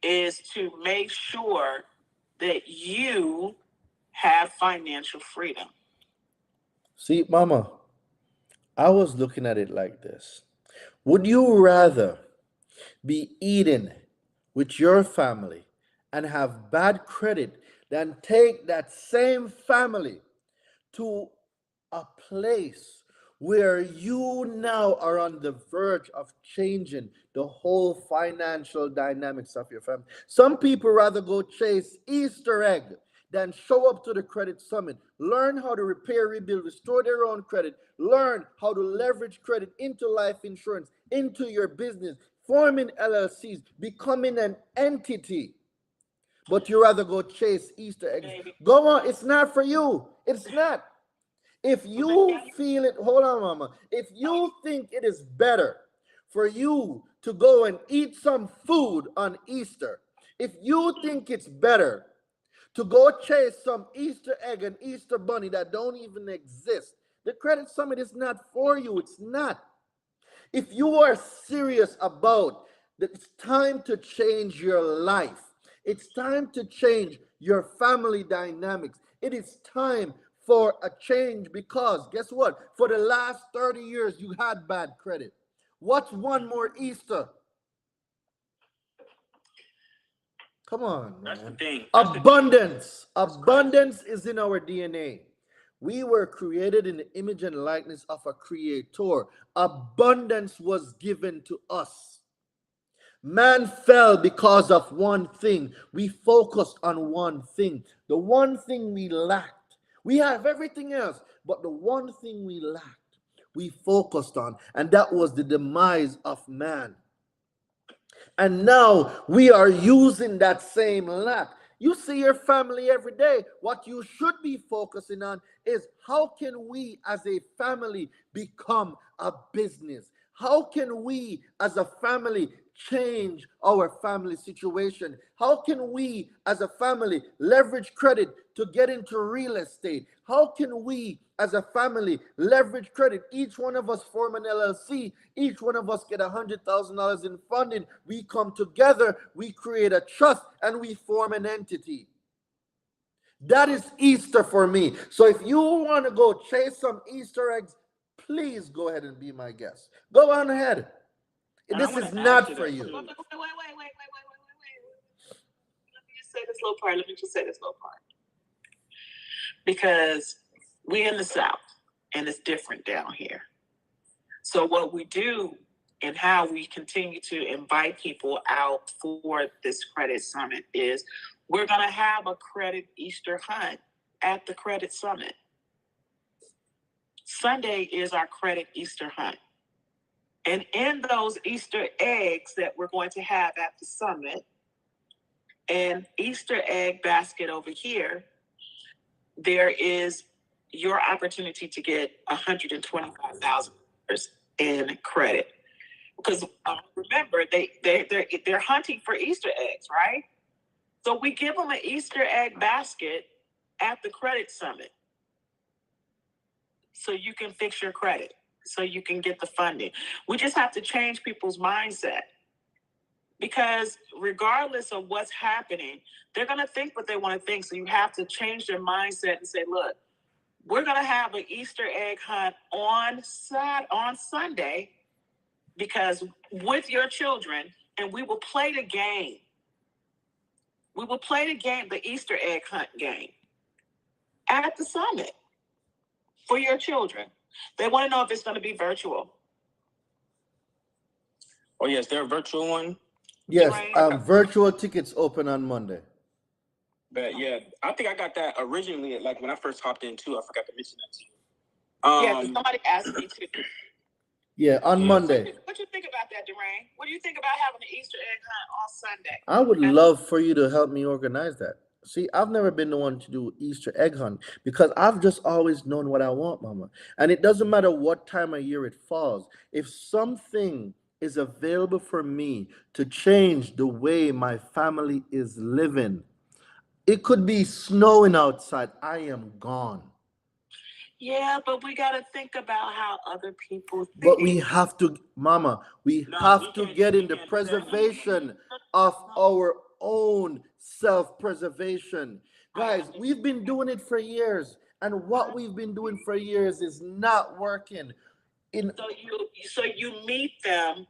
is to make sure that you have financial freedom. See, Mama, I was looking at it like this. Would you rather be eating with your family and have bad credit than take that same family to a place where you now are on the verge of changing the whole financial dynamics of your family. Some people rather go chase Easter egg than show up to the credit summit, learn how to repair, rebuild, restore their own credit, learn how to leverage credit into life insurance, into your business, forming LLCs, becoming an entity. But you rather go chase Easter eggs. Go on, it's not for you. It's not. If you feel it, hold on, mama. If you think it is better for you to go and eat some food on Easter, if you think it's better to go chase some Easter egg and Easter bunny that don't even exist, the credit summit is not for you. It's not. If you are serious about that, it's time to change your life. It's time to change your family dynamics. It is time for a change because guess what? For the last 30 years, you had bad credit. What's one more Easter? Come on, That's the man. thing. Abundance. Abundance is in our DNA. We were created in the image and likeness of a creator. Abundance was given to us. Man fell because of one thing. We focused on one thing. The one thing we lacked. We have everything else, but the one thing we lacked, we focused on, and that was the demise of man. And now we are using that same lack. You see your family every day. What you should be focusing on is how can we as a family become a business? How can we as a family change our family situation? How can we as a family leverage credit to get into real estate? How can we as a family leverage credit? Each one of us form an LLC. Each one of us get $100,000 in funding. We come together, we create a trust, and we form an entity. That is Easter for me. So if you want to go chase some Easter eggs, please go ahead and be my guest. Go on ahead. This is not for you. Wait. Let me just say this little part. Because we're in the South and it's different down here. So what we do and how we continue to invite people out for this credit summit is we're going to have a credit Easter hunt at the credit summit. Sunday is our credit Easter hunt. And in those Easter eggs that we're going to have at the summit, and Easter egg basket over here, there is your opportunity to get $125,000 in credit. Because remember, they're hunting for Easter eggs, right? So we give them an Easter egg basket at the credit summit, so you can fix your credit, so you can get the funding. We just have to change people's mindset. Because regardless of what's happening, they're going to think what they want to think. So you have to change their mindset and say, look, we're going to have an Easter egg hunt on Sunday because with your children, and we will play the game. We will play the game, the Easter egg hunt game at the summit for your children. They want to know if it's going to be virtual. Oh, yes, they're a virtual one. Yes, virtual tickets open on Monday. But yeah, I think I got that originally, like when I first hopped in too. I forgot to mention that to you. Yeah, somebody asked me to. Yeah, on Monday. What you think about that, Durain? What do you think about having an Easter egg hunt on Sunday? I would love for you to help me organize that. See, I've never been the one to do Easter egg hunt because I've just always known what I want, mama. And it doesn't matter what time of year it falls. If something is available for me to change the way my family is living, it could be snowing outside. I am gone. Yeah, but we got to think about how other people think. But we have to, mama, we have to get in the preservation of our own self-preservation. Guys, we've been doing it for years, and what we've been doing for years is not working. So you meet them,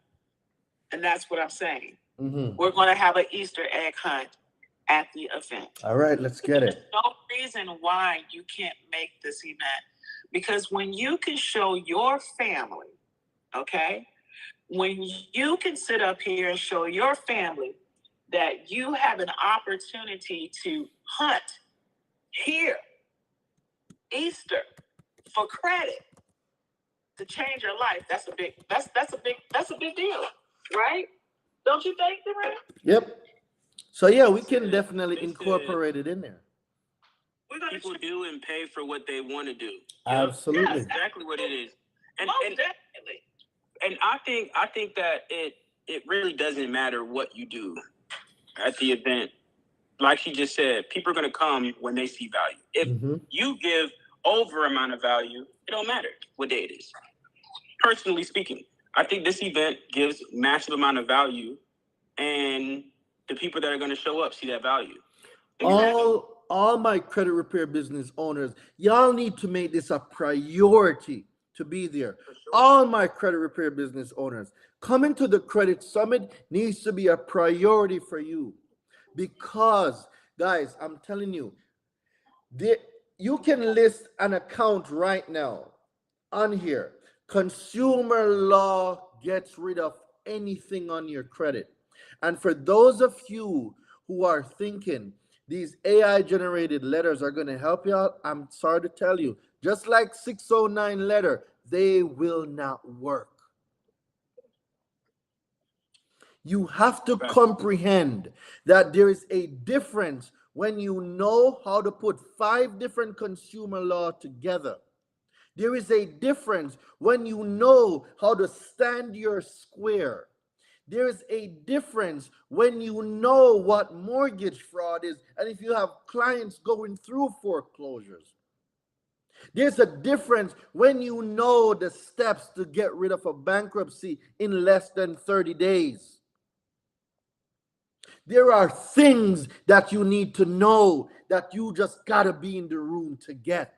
and that's what I'm saying. Mm-hmm. We're going to have an Easter egg hunt at the event. All right, let's get There's it. no reason why you can't make this event, because when you can show your family, okay, when you can sit up here and show your family that you have an opportunity to hunt here, Easter, for credit to change your life, that's a big deal, right? Don't you think, Durant? Yep. So yeah, we can definitely incorporate it in there. People do and pay for what they want to do. Absolutely. That's exactly what it is. And Definitely. And I think that it really doesn't matter what you do at the event. Like she just said, people are going to come when they see value. If you give over amount of value, it don't matter what day it is. Personally speaking, I think this event gives massive amount of value, and the people that are going to show up see that value. All my credit repair business owners, y'all need to make this a priority to be there. Sure. All my credit repair business owners, coming to the credit summit needs to be a priority for you, because guys, I'm telling you, you can list an account right now on here. Consumer law gets rid of anything on your credit. And for those of you who are thinking these AI generated letters are going to help you out, I'm sorry to tell you, just like 609 letter, they will not work. You have to comprehend that there is a difference when you know how to put 5 different consumer law together. There is a difference when you know how to stand your square. There is a difference when you know what mortgage fraud is, and if you have clients going through foreclosures. There's a difference when you know the steps to get rid of a bankruptcy in less than 30 days. There are things that you need to know that you just gotta be in the room to get.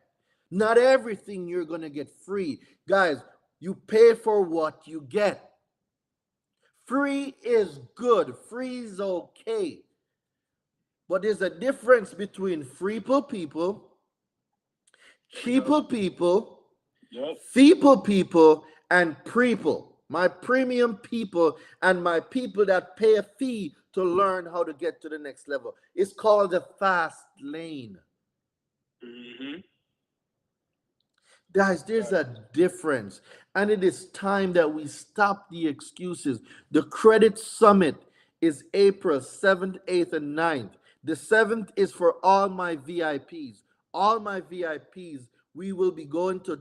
Not everything you're gonna get free. Guys, you pay for what you get. Free is good. Free is okay. But there's a difference between free people, cheaper people, feeble people, and people. My premium people and my people that pay a fee to learn how to get to the next level. It's called the fast lane. Guys, there's a difference, and it is time that we stop the excuses. The credit summit is April 7th, 8th, and 9th. The 7th is for all my VIPs. All my VIPs, we will be going to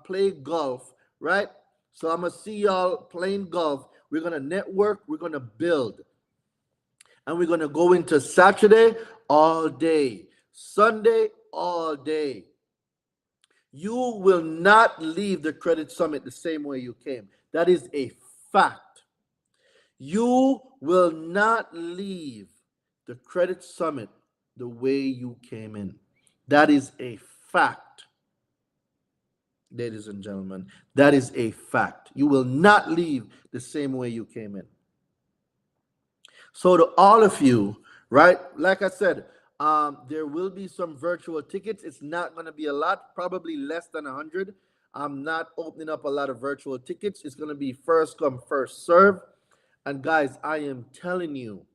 play golf, right? So I'm going to see y'all playing golf. We're going to network. We're going to build. And we're going to go into Saturday all day, Sunday all day. You will not leave the credit summit the same way you came. That is a fact. You will not leave the credit summit the way you came in. That is a fact. Ladies and gentlemen, that is a fact. You will not leave the same way you came in. So to all of you, right, like I said, there will be some virtual tickets. It's not going to be a lot, probably less than 100. I'm not opening up a lot of virtual tickets. It's going to be first come, first serve. And guys, I am telling you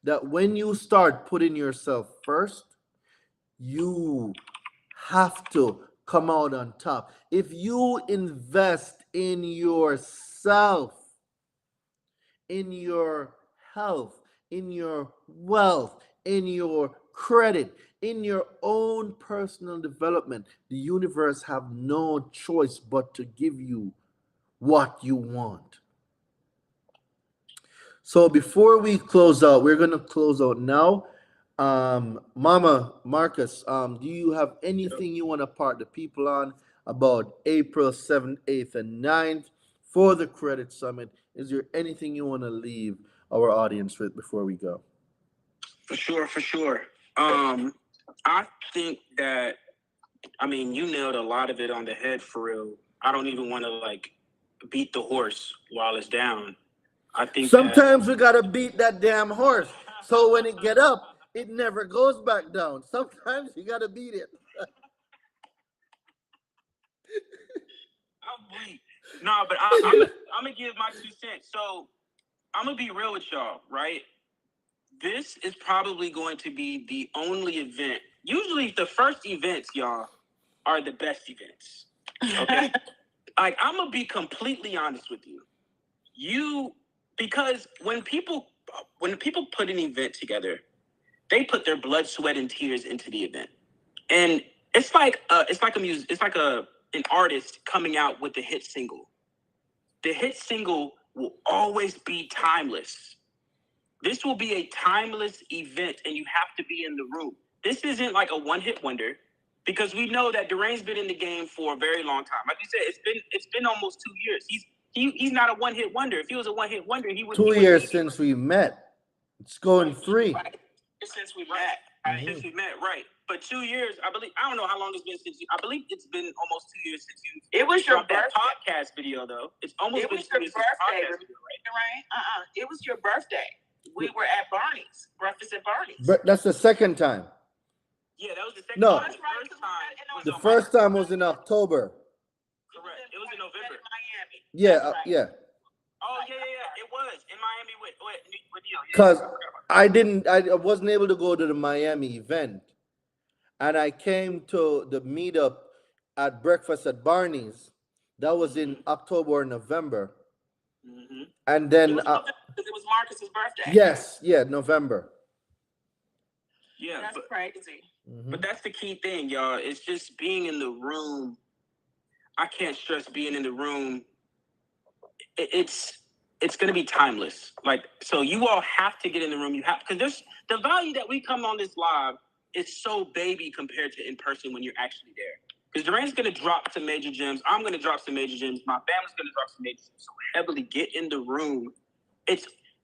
that when you start putting yourself first, you have to come out on top. If you invest in yourself, in your health, in your wealth, in your credit, in your own personal development, the universe have no choice but to give you what you want. So before we close out, we're going to close out now. Mama Marcus, do you have anything you want to part the people on about April 7th, 8th, and 9th for the Credit Summit? Is there anything you want to leave our audience with before we go? For sure. I think that, you nailed a lot of it on the head for real. I don't even want to beat the horse while it's down. I think sometimes we gotta beat that damn horse so when it get up, It never goes back down. Sometimes you gotta beat it. I'm weak. No, but I'm gonna give my 2 cents. So I'm gonna be real with y'all, right? This is probably going to be the only event. Usually, the first events, y'all, are the best events. Okay, like I'm gonna be completely honest with you. Because when people put an event together, they put their blood, sweat, and tears into the event, and it's like an artist coming out with a hit single. The hit single will always be timeless. This will be a timeless event, and you have to be in the room. This isn't like a one-hit wonder, because we know that Durain's been in the game for a very long time. Like you said, it's been almost 2 years. He's not a one-hit wonder. If he was a one-hit wonder, he would. 2 years since we met. It's going 3. Right. Since we met. Right. Since we met, right. But 2 years, I believe. I don't know how long it's been since you. I believe it's been almost 2 years since you. It was your birthday. Podcast video, though. It's almost. It been was 2 your years since the birthday, podcast video, right? Durain. It was your birthday. We were at Barney's, breakfast at Barney's. But that's the second time. Yeah, that was the second. No. time. The first time was in October. Correct. It was in November. Miami. Yeah, right. yeah. Oh yeah. It was in Miami with you. Because I wasn't able to go to the Miami event, and I came to the meetup at breakfast at Barney's. That was in October or November, and then it was Marcus's birthday. yes, November. Yeah, that's crazy. But that's the key thing, y'all. It's just being in the room. I can't stress being in the room. It's going to be timeless. Like, so you all have to get in the room. You have, because there's the value that we come on this live is so baby compared to in person when you're actually there. Because Durain's going to drop some major gems. I'm going to drop some major gems. My family's going to drop some major gems. So heavily get in the room.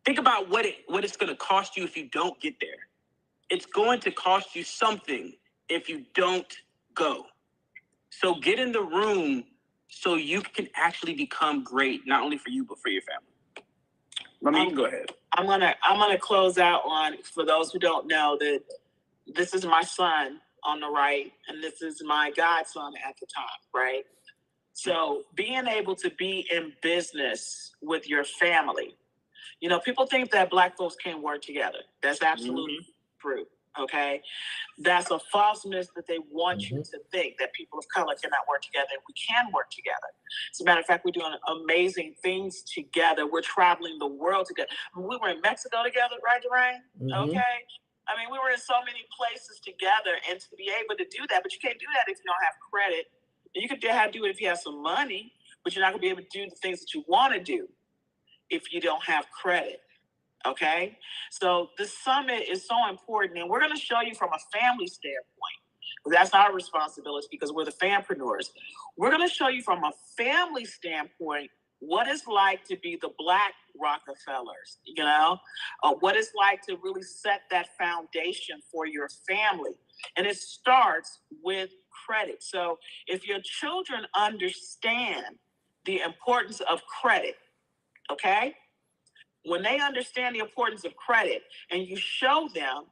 Think about what it's going to cost you if you don't get there. It's going to cost you something if you don't go. So get in the room so you can actually become great, not only for you, but for your family. You can go ahead. I'm gonna close out on, for those who don't know, that this is my son on the right, and this is my godson at the top, right? So being able to be in business with your family, people think that Black folks can't work together. That's absolutely true. Okay, that's a false myth that they want you to think that people of color cannot work together. We can work together. As a matter of fact, we're doing amazing things together. We're traveling the world together. We were in Mexico together, right, Durain? Okay. I mean, we were in so many places together, and to be able to do that, but you can't do that if you don't have credit. You could do it if you have some money, but you're not gonna be able to do the things that you want to do if you don't have credit. Okay, so the summit is so important, and we're going to show you from a family standpoint. That's our responsibility because we're the fanpreneurs. We're going to show you from a family standpoint what it's like to be the Black Rockefellers, what it's like to really set that foundation for your family. And it starts with credit. So if your children understand the importance of credit, okay? When they understand the importance of credit and you show them,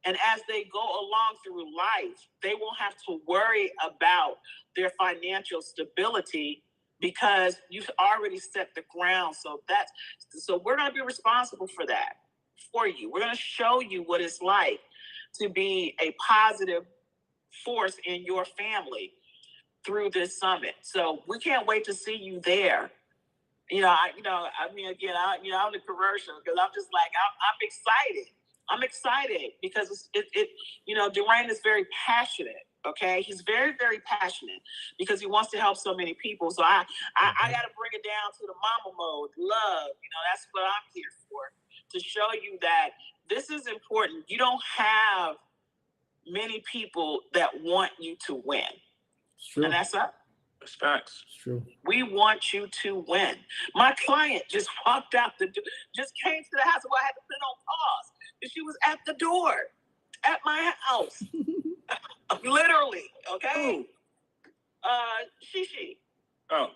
and as they go along through life, they won't have to worry about their financial stability because you've already set the ground. So we're going to be responsible for that for you. We're going to show you what it's like to be a positive force in your family through this summit. So we can't wait to see you there. I'm the commercial because I'm just like, I'm excited. I'm excited because Durain is very passionate. Okay, he's very, very passionate because he wants to help so many people. So I got to bring it down to the mama mode, love. That's what I'm here for, to show you that this is important. You don't have many people that want you to win, and that's up. That's facts. It's true. We want you to win. My client just walked out just came to the house. Well, I had to put it on pause. And she was at the door at my house. Literally, okay? Shishi. Oh.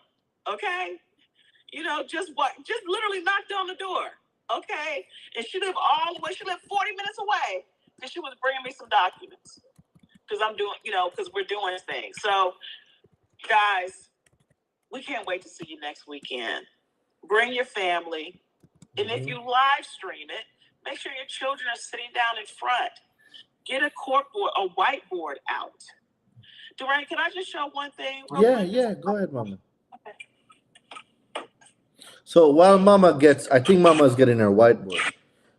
Okay? Just literally knocked on the door. Okay? And she lived all the way, she lived 40 minutes away. because she was bringing me some documents because I'm doing, because we're doing things. So, guys, we can't wait to see you next weekend. Bring your family, and if you live stream it, make sure your children are sitting down in front. Get a corkboard, a whiteboard out. Durain, can I just show one thing? Yeah, go ahead, Mama. Okay. So while Mama I think Mama's getting her whiteboard.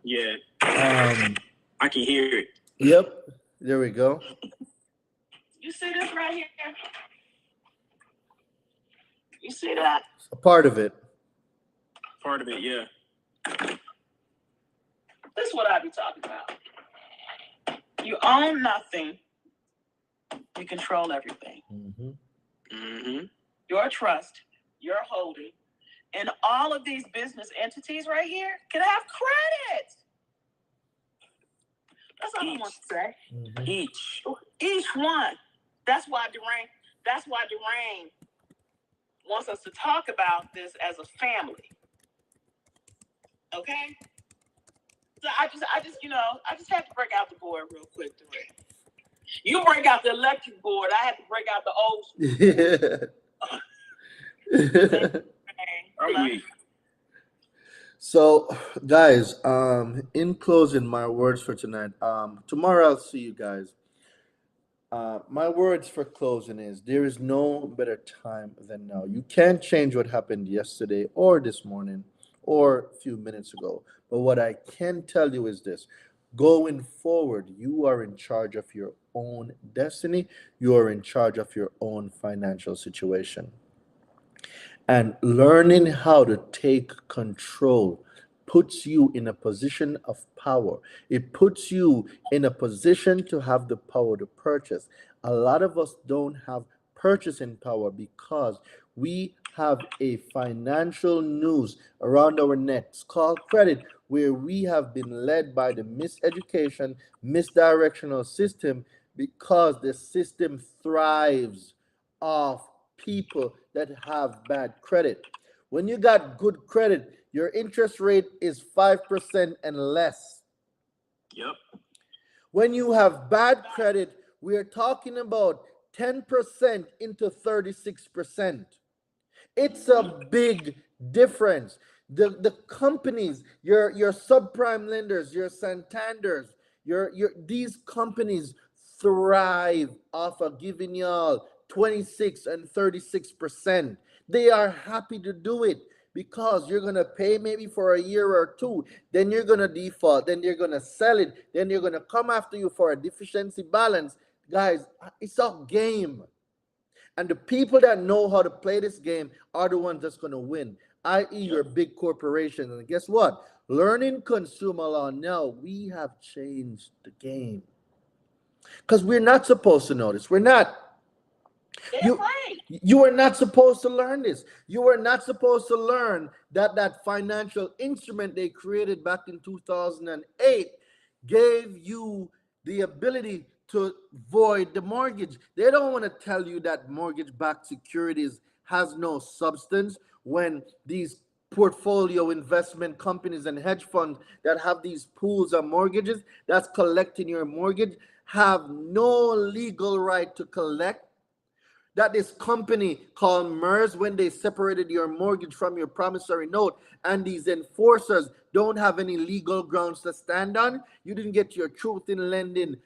Yeah. I can hear it. Yep. There we go. You see this right here? You see that? A part of it. Part of it, yeah. This is what I be talking about. You own nothing. You control everything. Your trust, your holding, and all of these business entities right here can have credit. That's all I want to say. Each one. That's why Durain wants us to talk about this as a family. Okay? So I just had to break out the board real quick, Durain. You break out the electric board. I had to break out the old school. So, guys, in closing, my words for tonight. Tomorrow I'll see you guys. My words for closing is there is no better time than now. You can't change what happened yesterday or this morning or a few minutes ago. But what I can tell you is this. Going forward, you are in charge of your own destiny. You are in charge of your own financial situation. And learning how to take control puts you in a position of power. It puts you in a position to have the power to purchase. A lot of us don't have purchasing power because we have a financial noose around our necks called credit, where we have been led by the miseducation, misdirectional system, because the system thrives off people that have bad credit. When you got good credit, your interest rate is 5% and less. Yep. When you have bad credit, we are talking about 10% into 36%. It's a big difference. The companies, your subprime lenders, your Santanders, your these companies thrive off of giving y'all 26 and 36%. They are happy to do it because you're going to pay maybe for a year or two, then you're going to default, then you're going to sell it, then you're going to come after you for a deficiency balance. Guys, it's a game. And the people that know how to play this game are the ones that's going to win, i.e. your big corporations. And guess what? Learning consumer law now, we have changed the game. Because we're not supposed to know this. We're not. You are not supposed to learn this. You are not supposed to learn that financial instrument they created back in 2008 gave you the ability to void the mortgage. They don't want to tell you that mortgage-backed securities has no substance when these portfolio investment companies and hedge funds that have these pools of mortgages that's collecting your mortgage have no legal right to collect. That this company called MERS, when they separated your mortgage from your promissory note, and these enforcers don't have any legal grounds to stand on. You didn't get your truth in lending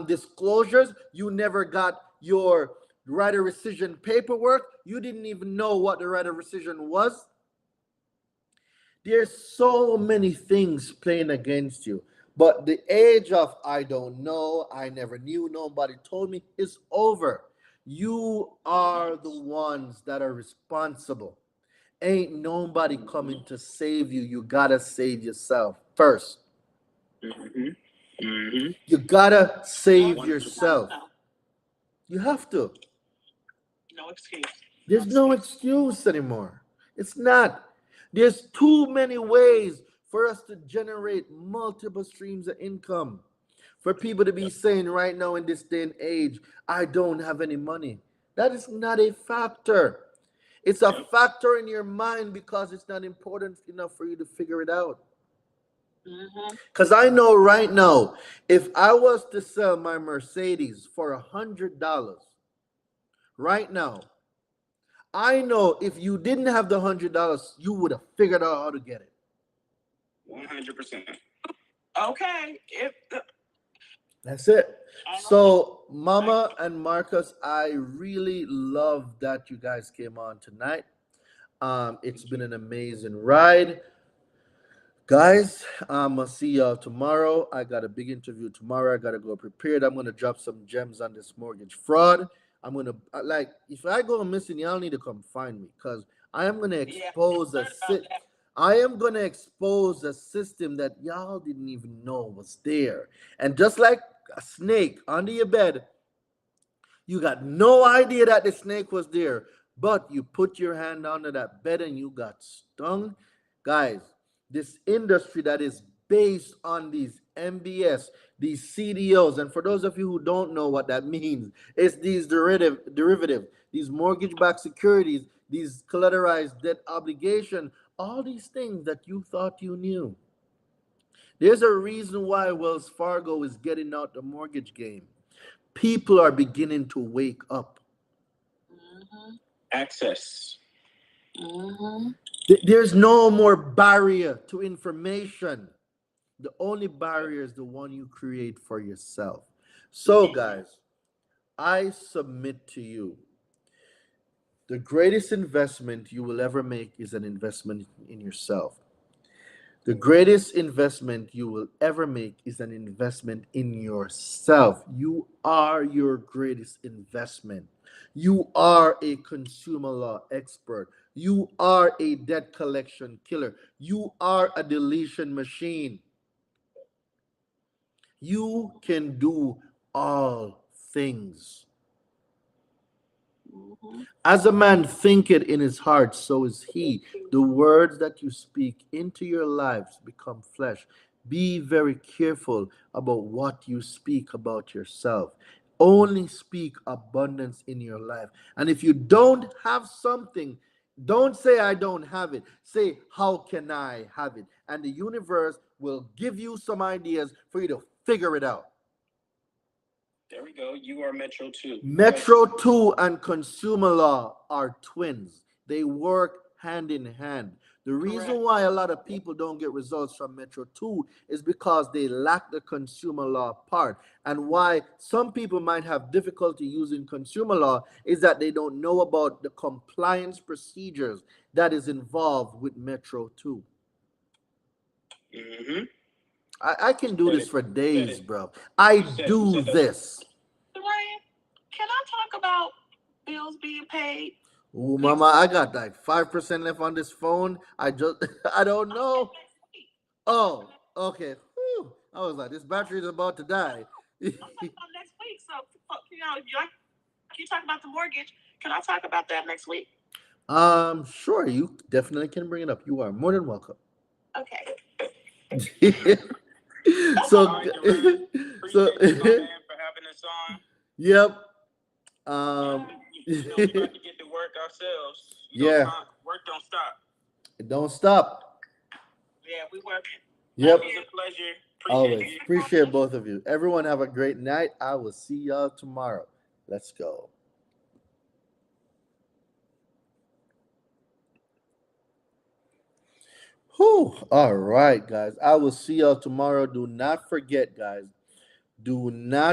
disclosures. You never got your right of rescission paperwork. You didn't even know what the right of rescission was. There's so many things playing against you. But the age of I don't know, I never knew, nobody told me is over. You are the ones that are responsible. Ain't nobody coming to save you. You gotta save yourself first. You gotta save yourself. You have to. No excuse. There's no excuse anymore. It's not. There's too many ways for us to generate multiple streams of income. For people to be saying right now in this day and age, I don't have any money. That is not a factor. It's a factor in your mind because it's not important enough for you to figure it out. Mm-hmm. Because I know right now, if I was to sell my Mercedes for $100 right now, I know if you didn't have the $100, you would have figured out how to get it. 100%. Okay. That's it. So, Mama and Marcus, I really love that you guys came on tonight. It's been an amazing ride. Guys, I'll see y'all tomorrow. I got a big interview tomorrow. I gotta go prepared. I'm gonna drop some gems on this mortgage fraud. I'm gonna like if I go missing, y'all need to come find me because I am gonna expose I am gonna expose a system that y'all didn't even know was there. And just like a snake under your bed, you got no idea that the snake was there, but you put your hand under that bed and you got stung. Guys, this industry that is based on these MBS, these CDOs, and for those of you who don't know what that means, it's these derivative, these mortgage-backed securities, these collateralized debt obligation, all these things that you thought you knew. There's a reason why Wells Fargo is getting out the mortgage game. People are beginning to wake up. Mm-hmm. Access. Mm-hmm. There's no more barrier to information. The only barrier is the one you create for yourself. So, guys, I submit to you the greatest investment you will ever make is an investment in yourself. The greatest investment you will ever make is an investment in yourself. You are your greatest investment. You are a consumer law expert. You are a debt collection killer. You are a deletion machine. You can do all things. As a man thinketh in his heart, so is he. The words that you speak into your lives become flesh. Be very careful about what you speak about yourself. Only speak abundance in your life. And if you don't have something, don't say, I don't have it. Say, how can I have it? And the universe will give you some ideas for you to figure it out. There we go. You are Metro 2. Metro 2 and consumer law are twins. They work hand in hand. The reason why a lot of people don't get results from Metro 2 is because they lack the consumer law part. And why some people might have difficulty using consumer law is that they don't know about the compliance procedures that is involved with Metro 2. Mm-hmm. I can do this for days, bro. I do this. Ryan, can I talk about bills being paid? Oh, mama, I got like 5% left on this phone. I don't know. Oh, okay. Whew. I was like, this battery is about to die. I'm talking about next week. So, you talk about the mortgage. Can I talk about that next week? Sure, you definitely can bring it up. You are more than welcome. Okay. So, Appreciate so, you, my man, for having us on. yep. We about to get to work ourselves. Yeah. Work don't stop. It don't stop. Yeah, we working. Yep. It was a pleasure. Always appreciate both of you. Everyone have a great night. I will see y'all tomorrow. Let's go. Whew. All right, guys. I will see y'all tomorrow. Do not forget, guys. Do not